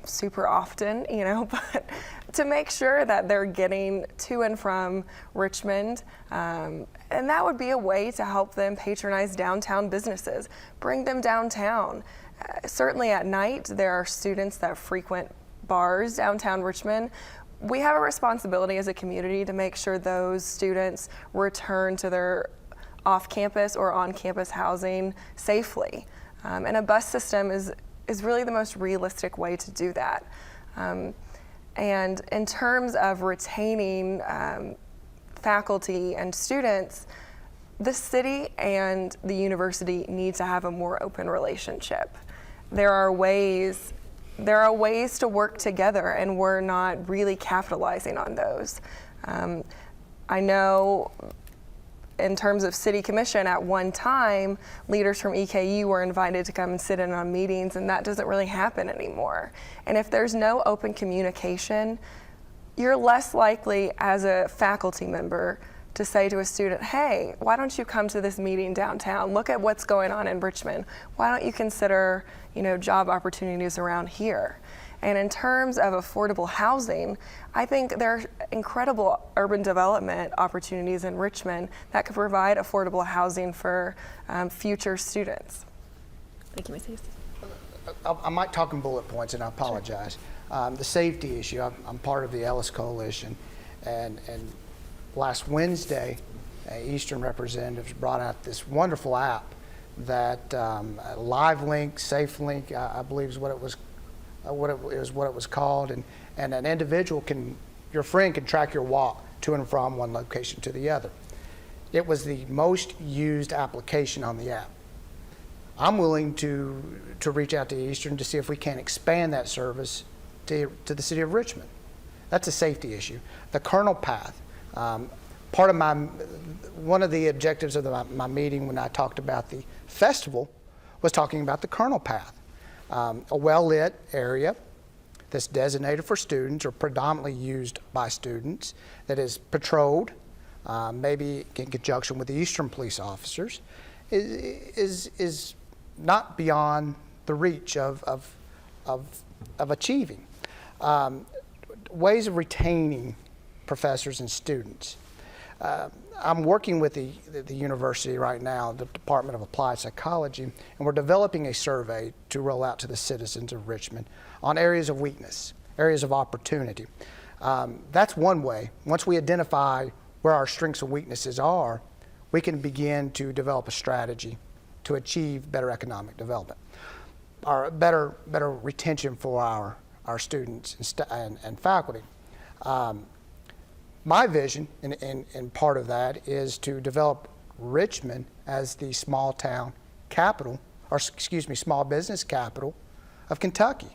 super often, but to make sure that they're getting to and from Richmond. And that would be a way to help them patronize downtown businesses, bring them downtown. Certainly at night, there are students that frequent bars downtown Richmond. We have a responsibility as a community to make sure those students return to their off-campus or on-campus housing safely. And a bus system is really the most realistic way to do that. And in terms of retaining faculty and students, the city and the university need to have a more open relationship. There are ways to work together, and we're not really capitalizing on those. I know in terms of city commission, at one time, leaders from EKU were invited to come and sit in on meetings, and that doesn't really happen anymore. And if there's no open communication, you're less likely as a faculty member to say to a student, hey, why don't you come to this meeting downtown? Look at what's going on in Richmond. Why don't you consider, job opportunities around here? And in terms of affordable housing, I think there are incredible urban development opportunities in Richmond that could provide affordable housing for future students. Thank you, Ms. Hughes. I might talk in bullet points, and I apologize. The safety issue, I'm part of the Ellis Coalition, and last Wednesday, Eastern representatives brought out this wonderful app that LiveLink, SafeLink, I believe is what it was called, and an individual your friend can track your walk to and from one location to the other. It was the most used application on the app. I'm willing to reach out to Eastern to see if we can expand that service to the city of Richmond. That's a safety issue. The Kernel Path. One of the objectives of my meeting when I talked about the festival was talking about the Kernel Path, a well-lit area that's designated for students or predominantly used by students, that is patrolled, maybe in conjunction with the Eastern police officers, is not beyond the reach of achieving. Ways of retaining professors and students. I'm working with the university right now, the Department of Applied Psychology, and we're developing a survey to roll out to the citizens of Richmond on areas of weakness, areas of opportunity. That's one way. Once we identify where our strengths and weaknesses are, we can begin to develop a strategy to achieve better economic development, or better retention for our students and faculty. My vision, and part of that, is to develop Richmond as the small town capital, small business capital of Kentucky.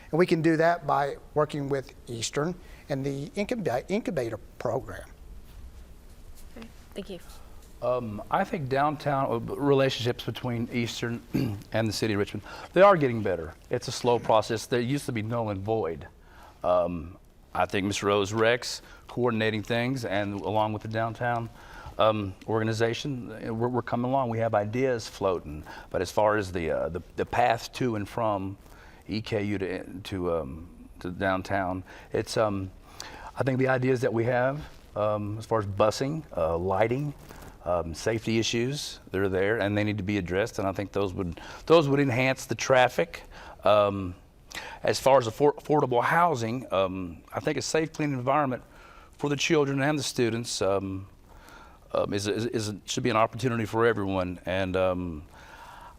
And we can do that by working with Eastern and the incubator program. Okay, thank you. I think downtown relationships between Eastern and the city of Richmond, they are getting better. It's a slow process. There used to be null and void. I think Ms. Rose Rex coordinating things, and along with the downtown organization, we're coming along. We have ideas floating, but as far as the path to and from EKU to downtown, it's I think the ideas that we have as far as busing, lighting, safety issues, they're there and they need to be addressed, and I think those would enhance the traffic. As far as affordable housing, I think a safe, clean environment for the children and the students should be an opportunity for everyone. And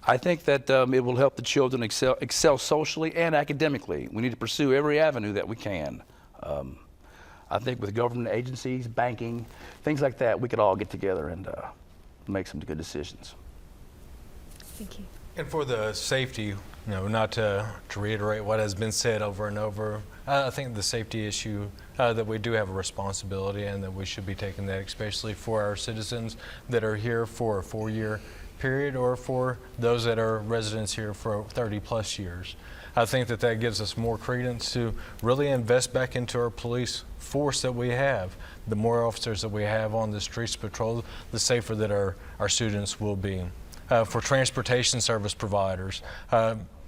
I think that it will help the children excel socially and academically. We need to pursue every avenue that we can. I think with government agencies, banking, things like that, we could all get together and make some good decisions. Thank you. And for the safety, not to reiterate what has been said over and over, I think the safety issue, that we do have a responsibility and that we should be taking that, especially for our citizens that are here for a 4-year period or for those that are residents here for 30 plus years. I think that gives us more credence to really invest back into our police force that we have. The more officers that we have on the streets patrol, the safer that our students will be. for transportation service providers.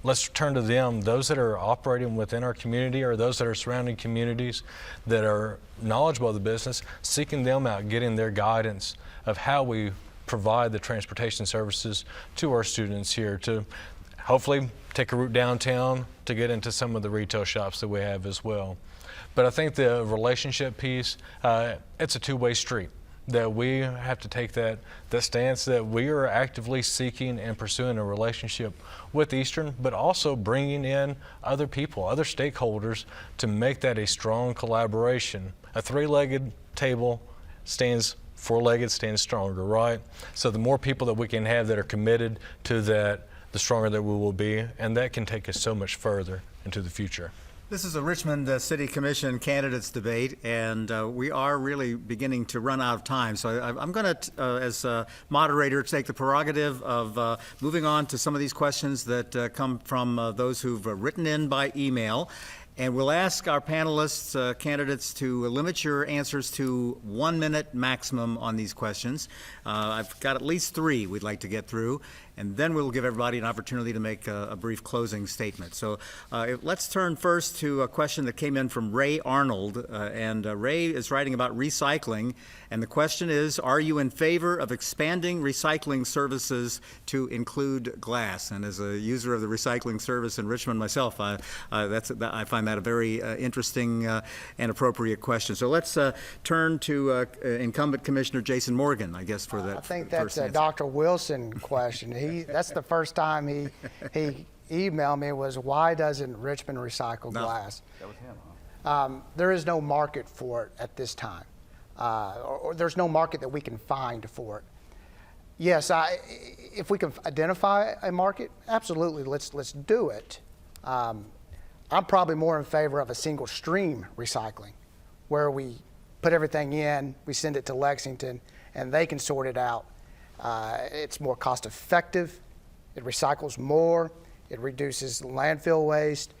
Let's turn to them, those that are operating within our community or those that are surrounding communities that are knowledgeable of the business, seeking them out, getting their guidance of how we provide the transportation services to our students here to hopefully take a route downtown to get into some of the retail shops that we have as well. But I think the relationship piece, it's a two-way street. That we have to take that stance that we are actively seeking and pursuing a relationship with Eastern, but also bringing in other people, other stakeholders to make that a strong collaboration. A three-legged table stands, four-legged stands stronger, right? So the more people that we can have that are committed to that, the stronger that we will be, and that can take us so much further into the future. This is a Richmond City Commission candidates debate, and we are really beginning to run out of time. So I'm going to, as moderator, take the prerogative of moving on to some of these questions that come from those who've written in by email. And we'll ask our panelists, candidates, to limit your answers to 1 minute maximum on these questions. I've got at least 3 we'd like to get through, and then we'll give everybody an opportunity to make a brief closing statement. So let's turn first to a question that came in from Ray Arnold, and Ray is writing about recycling, and the question is, are you in favor of expanding recycling services to include glass? And as a user of the recycling service in Richmond myself, I find that a very interesting and appropriate question. So let's turn to incumbent Commissioner Jason Morgan, I guess, for that. I think that's first a answer. Dr. Wilson question. That's the first time he emailed me was, why doesn't Richmond recycle glass? That was him, huh? There is no market for it at this time, or there's no market that we can find for it. Yes, if we can identify a market, absolutely, let's do it. I'm probably more in favor of a single stream recycling, where we put everything in, we send it to Lexington, and they can sort it out. It's more cost effective, it recycles more, it reduces landfill waste.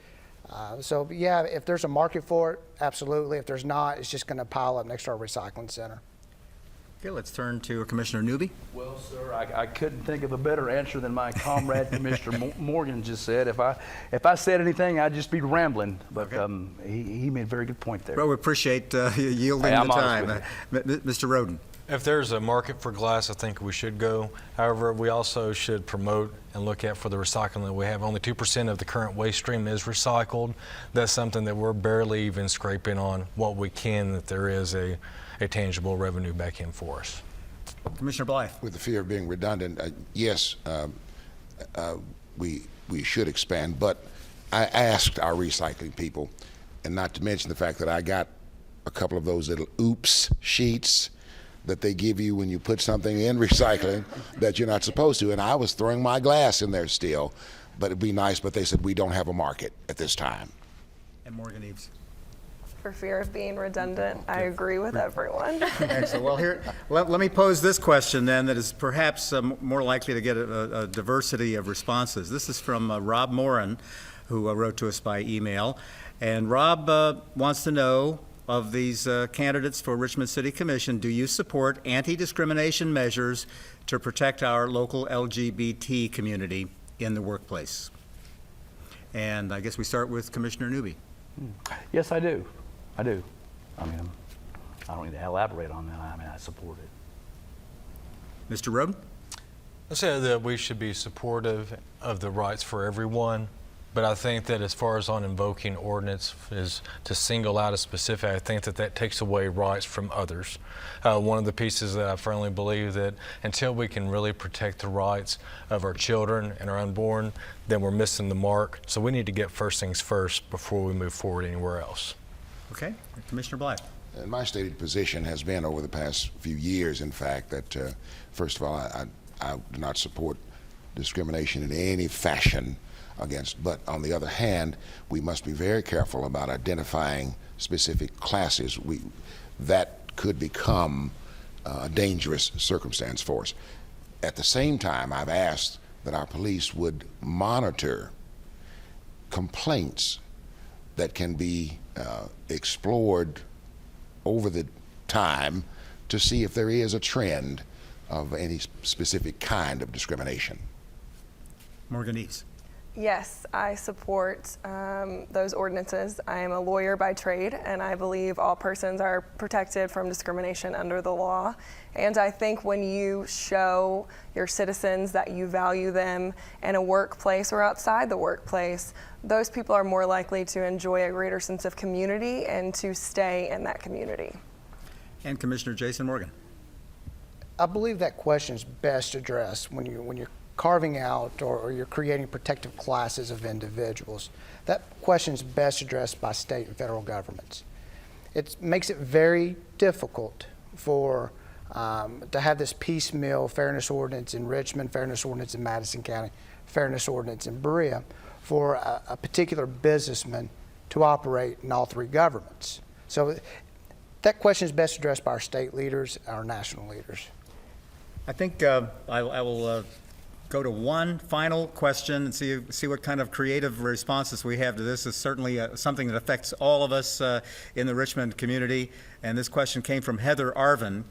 So yeah, if there's a market for it, absolutely. If there's not, it's just going to pile up next to our recycling center. Okay, let's turn to Commissioner Newby. Well, sir, I couldn't think of a better answer than my comrade Commissioner Morgan just said. If I said anything, I'd just be rambling. But he made a very good point there. Well, we appreciate you yielding Hey, I'm the honest time. Mr. Roden. If there's a market for glass, I think we should go. However, we also should promote and look at for the recycling that we have. Only 2% of the current waste stream is recycled. That's something that we're barely even scraping on what we can, that there is a tangible revenue back in for us. Commissioner Blythe. With the fear of being redundant, yes, we should expand, but I asked our recycling people, and not to mention the fact that I got a couple of those little oops sheets that they give you when you put something in recycling that you're not supposed to, and I was throwing my glass in there still, but it'd be nice, but they said we don't have a market at this time. And Morgan Eves. For fear of being redundant, I agree with everyone. Excellent. Well, here, let me pose this question then that is perhaps more likely to get a diversity of responses. This is from Rob Moran, who wrote to us by email. And Rob wants to know, of these candidates for Richmond City Commission, do you support anti-discrimination measures to protect our local LGBT community in the workplace? And I guess we start with Commissioner Newby. Yes, I do. I do. I mean, I don't need to elaborate on that. I mean, I support it. Mr. Roden? I say that we should be supportive of the rights for everyone, but I think that as far as on invoking ordinance is to single out a specific, I think that takes away rights from others. One of the pieces that I firmly believe that until we can really protect the rights of our children and our unborn, then we're missing the mark. So we need to get first things first before we move forward anywhere else. Okay. Commissioner Blythe. And my stated position has been over the past few years, in fact, that first of all, I do not support discrimination in any fashion against, but on the other hand, we must be very careful about identifying specific classes. That could become a dangerous circumstance for us. At the same time, I've asked that our police would monitor complaints that can be explored over the time to see if there is a trend of any specific kind of discrimination. Morgan Eves. Yes, I support those ordinances. I am a lawyer by trade, and I believe all persons are protected from discrimination under the law. And I think when you show your citizens that you value them in a workplace or outside the workplace, those people are more likely to enjoy a greater sense of community and to stay in that community. And Commissioner Jason Morgan. I believe that question is best addressed when you're carving out or you're creating protective classes of individuals. That question is best addressed by state and federal governments. It makes it very difficult for to have this piecemeal fairness ordinance in Richmond, fairness ordinance in Madison County, fairness ordinance in Berea for a particular businessman to operate in all three governments. So that question is best addressed by our state leaders, our national leaders. I think I will go to one final question and see what kind of creative responses we have to this. It's certainly something that affects all of us in the Richmond community. And this question came from Heather Arvin.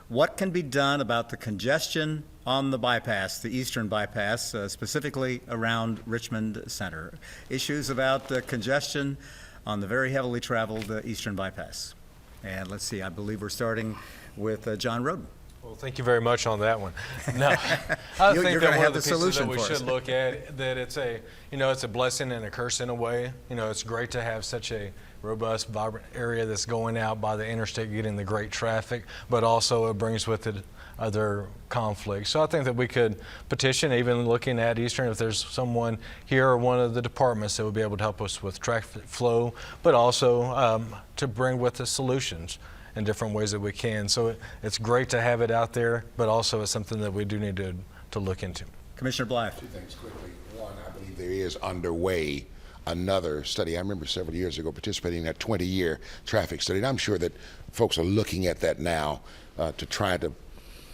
What can be done about the congestion on the bypass, the eastern bypass, specifically around Richmond Center? Issues about congestion on the very heavily traveled eastern bypass. And let's see, I believe we're starting with John Roden. Well, thank you very much on that one. No, I You're think gonna that one have of the the pieces solution that we for us. should look at, that it's a blessing and a curse in a way. It's great to have such a robust, vibrant area that's going out by the interstate, getting the great traffic, but also it brings with it other conflicts. So I think that we could petition, even looking at Eastern, if there's someone here or one of the departments that would be able to help us with traffic flow, but also to bring with us solutions in different ways that we can. So it's great to have it out there, but also it's something that we do need to look into. Commissioner Blythe. Two things quickly. One, I believe there is underway another study. I remember several years ago participating in that 20-year traffic study, and I'm sure that folks are looking at that now to try to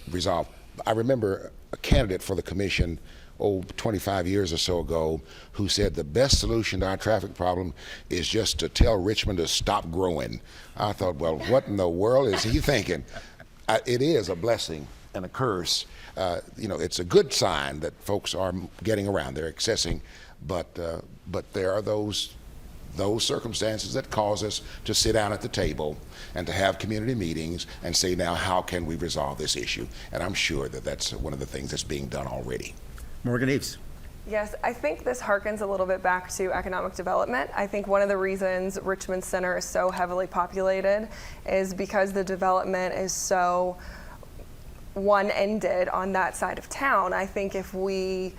resolve. I remember a candidate for the commission 25 years or so ago who said the best solution to our traffic problem is just to tell Richmond to stop growing. I thought, well, what in the world is he thinking? It is a blessing and a curse. It's a good sign that folks are getting around, they're accessing, but there are those circumstances that cause us to sit down at the table and to have community meetings and say, now, how can we resolve this issue? And I'm sure that that's one of the things that's being done already. Morgan Eves. Yes, I think this harkens a little bit back to economic development. I think one of the reasons Richmond Center is so heavily populated is because the development is so one-ended on that side of town. I think if we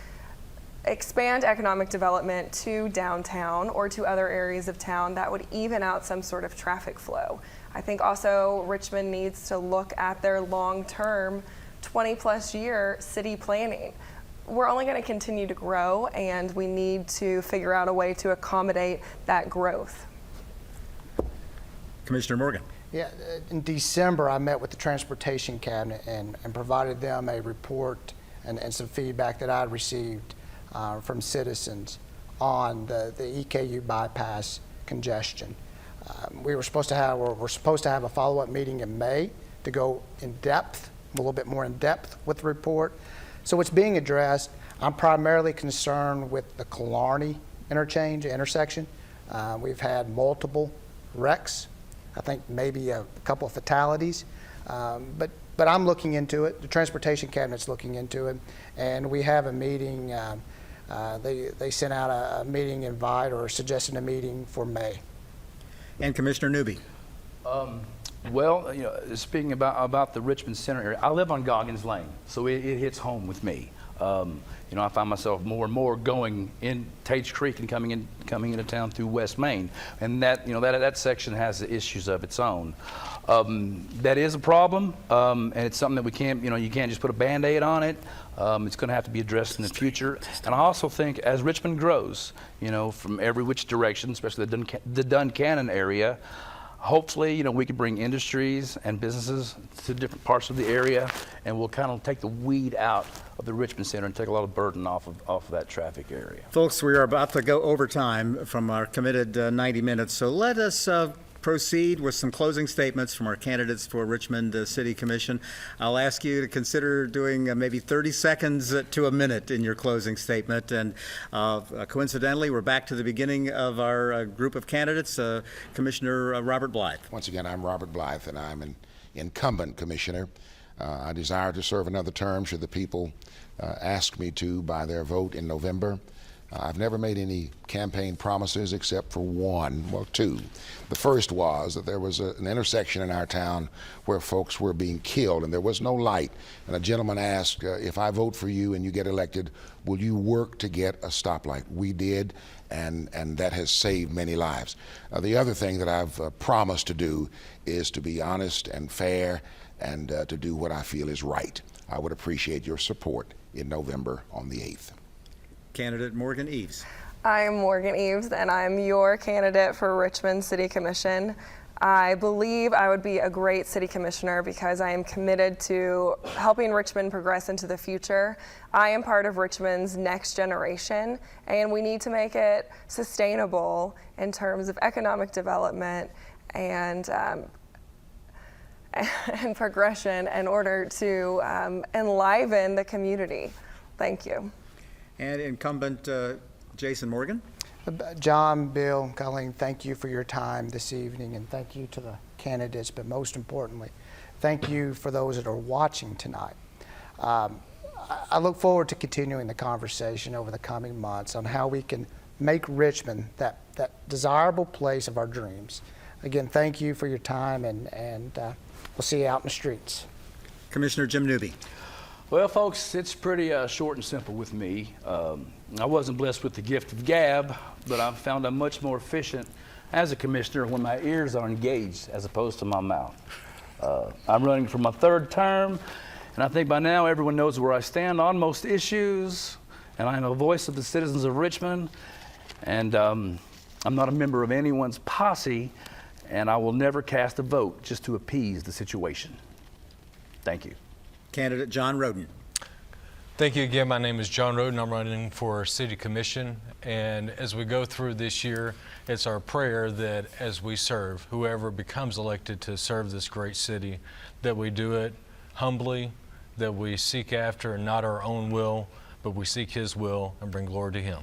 expand economic development to downtown or to other areas of town, that would even out some sort of traffic flow. I think also Richmond needs to look at their long-term 20-plus year city planning. We're only going to continue to grow, and we need to figure out a way to accommodate that growth. Commissioner Morgan. Yeah, in December, I met with the Transportation Cabinet and provided them a report and some feedback that I received from citizens on the EKU bypass congestion. We're supposed to have a follow-up meeting in May to go in depth, a little bit more in depth with the report. So it's being addressed. I'm primarily concerned with the Killarney intersection. We've had multiple wrecks, I think maybe a couple of fatalities, but I'm looking into it. The Transportation Cabinet's looking into it, and we have a meeting. They sent out a meeting invite or suggested a meeting for May. And Commissioner Newby. Well, speaking about the Richmond Center area, I live on Goggins Lane, so it hits home with me. I find myself more and more going in Tage Creek and coming into town through West Main, and that section has issues of its own. That is a problem, and it's something that we can't, you can't just put a Band-Aid on it. It's going to have to be addressed in the future. And I also think as Richmond grows, from every which direction, especially the Duncannon area, hopefully, we can bring industries and businesses to different parts of the area, and we'll kind of take the weed out of the Richmond Center and take a lot of burden off of that traffic area. Folks, we are about to go over time from our committed 90 minutes, so let us proceed with some closing statements from our candidates for Richmond City Commission. I'll ask you to consider doing maybe 30 seconds to a minute in your closing statement. And coincidentally, we're back to the beginning of our group of candidates. Commissioner Robert Blythe. Once again, I'm Robert Blythe, and I'm an incumbent commissioner. I desire to serve another term should the people ask me to by their vote in November. I've never made any campaign promises except for one, well, two. The first was that there was an intersection in our town where folks were being killed and there was no light. And a gentleman asked, if I vote for you and you get elected, will you work to get a stoplight? We did, and that has saved many lives. The other thing that I've promised to do is to be honest and fair and to do what I feel is right. I would appreciate your support in November on the 8th. Candidate Morgan Eves. I'm Morgan Eves, and I'm your candidate for Richmond City Commission. I believe I would be a great city commissioner because I am committed to helping Richmond progress into the future. I am part of Richmond's next generation, and we need to make it sustainable in terms of economic development and progression in order to enliven the community. Thank you. And incumbent Jason Morgan. John, Bill, Colleen, thank you for your time this evening, and thank you to the candidates, but most importantly, thank you for those that are watching tonight. I look forward to continuing the conversation over the coming months on how we can make Richmond that desirable place of our dreams. Again, thank you for your time, and we'll see you out in the streets. Commissioner Jim Newby. Well, folks, it's pretty short and simple with me. I wasn't blessed with the gift of gab, but I've found I'm much more efficient as a commissioner when my ears are engaged as opposed to my mouth. I'm running for my third term, and I think by now everyone knows where I stand on most issues, and I am a voice of the citizens of Richmond, and I'm not a member of anyone's posse, and I will never cast a vote just to appease the situation. Thank you. Candidate John Roden. Thank you again. My name is John Roden. I'm running for City Commission. And as we go through this year, it's our prayer that as we serve, whoever becomes elected to serve this great city, that we do it humbly, that we seek after not our own will, but we seek His will and bring glory to Him.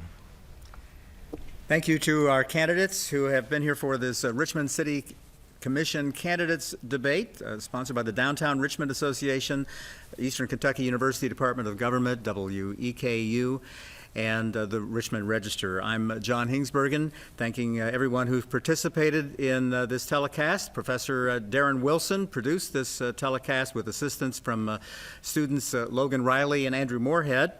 Thank you to our candidates who have been here for this Richmond City Commission candidates debate, sponsored by the Downtown Richmond Association, Eastern Kentucky University Department of Government, WEKU, and the Richmond Register. I'm John Hingsbergen, thanking everyone who's participated in this telecast. Professor Darren Wilson produced this telecast with assistance from students Logan Riley and Andrew Moorhead.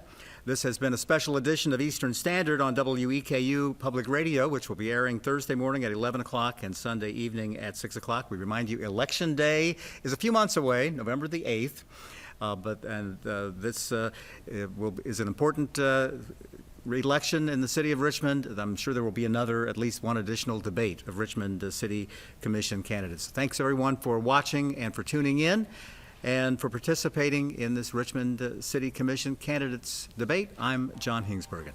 This has been a special edition of Eastern Standard on WEKU Public Radio, which will be airing Thursday morning at 11 o'clock and Sunday evening at 6 o'clock. We remind you, Election Day is a few months away, November the 8th. This is an important election in the city of Richmond. I'm sure there will be at least one additional debate of Richmond City Commission candidates. Thanks, everyone, for watching and for tuning in. And for participating in this Richmond City Commission candidates debate, I'm John Hingsbergen.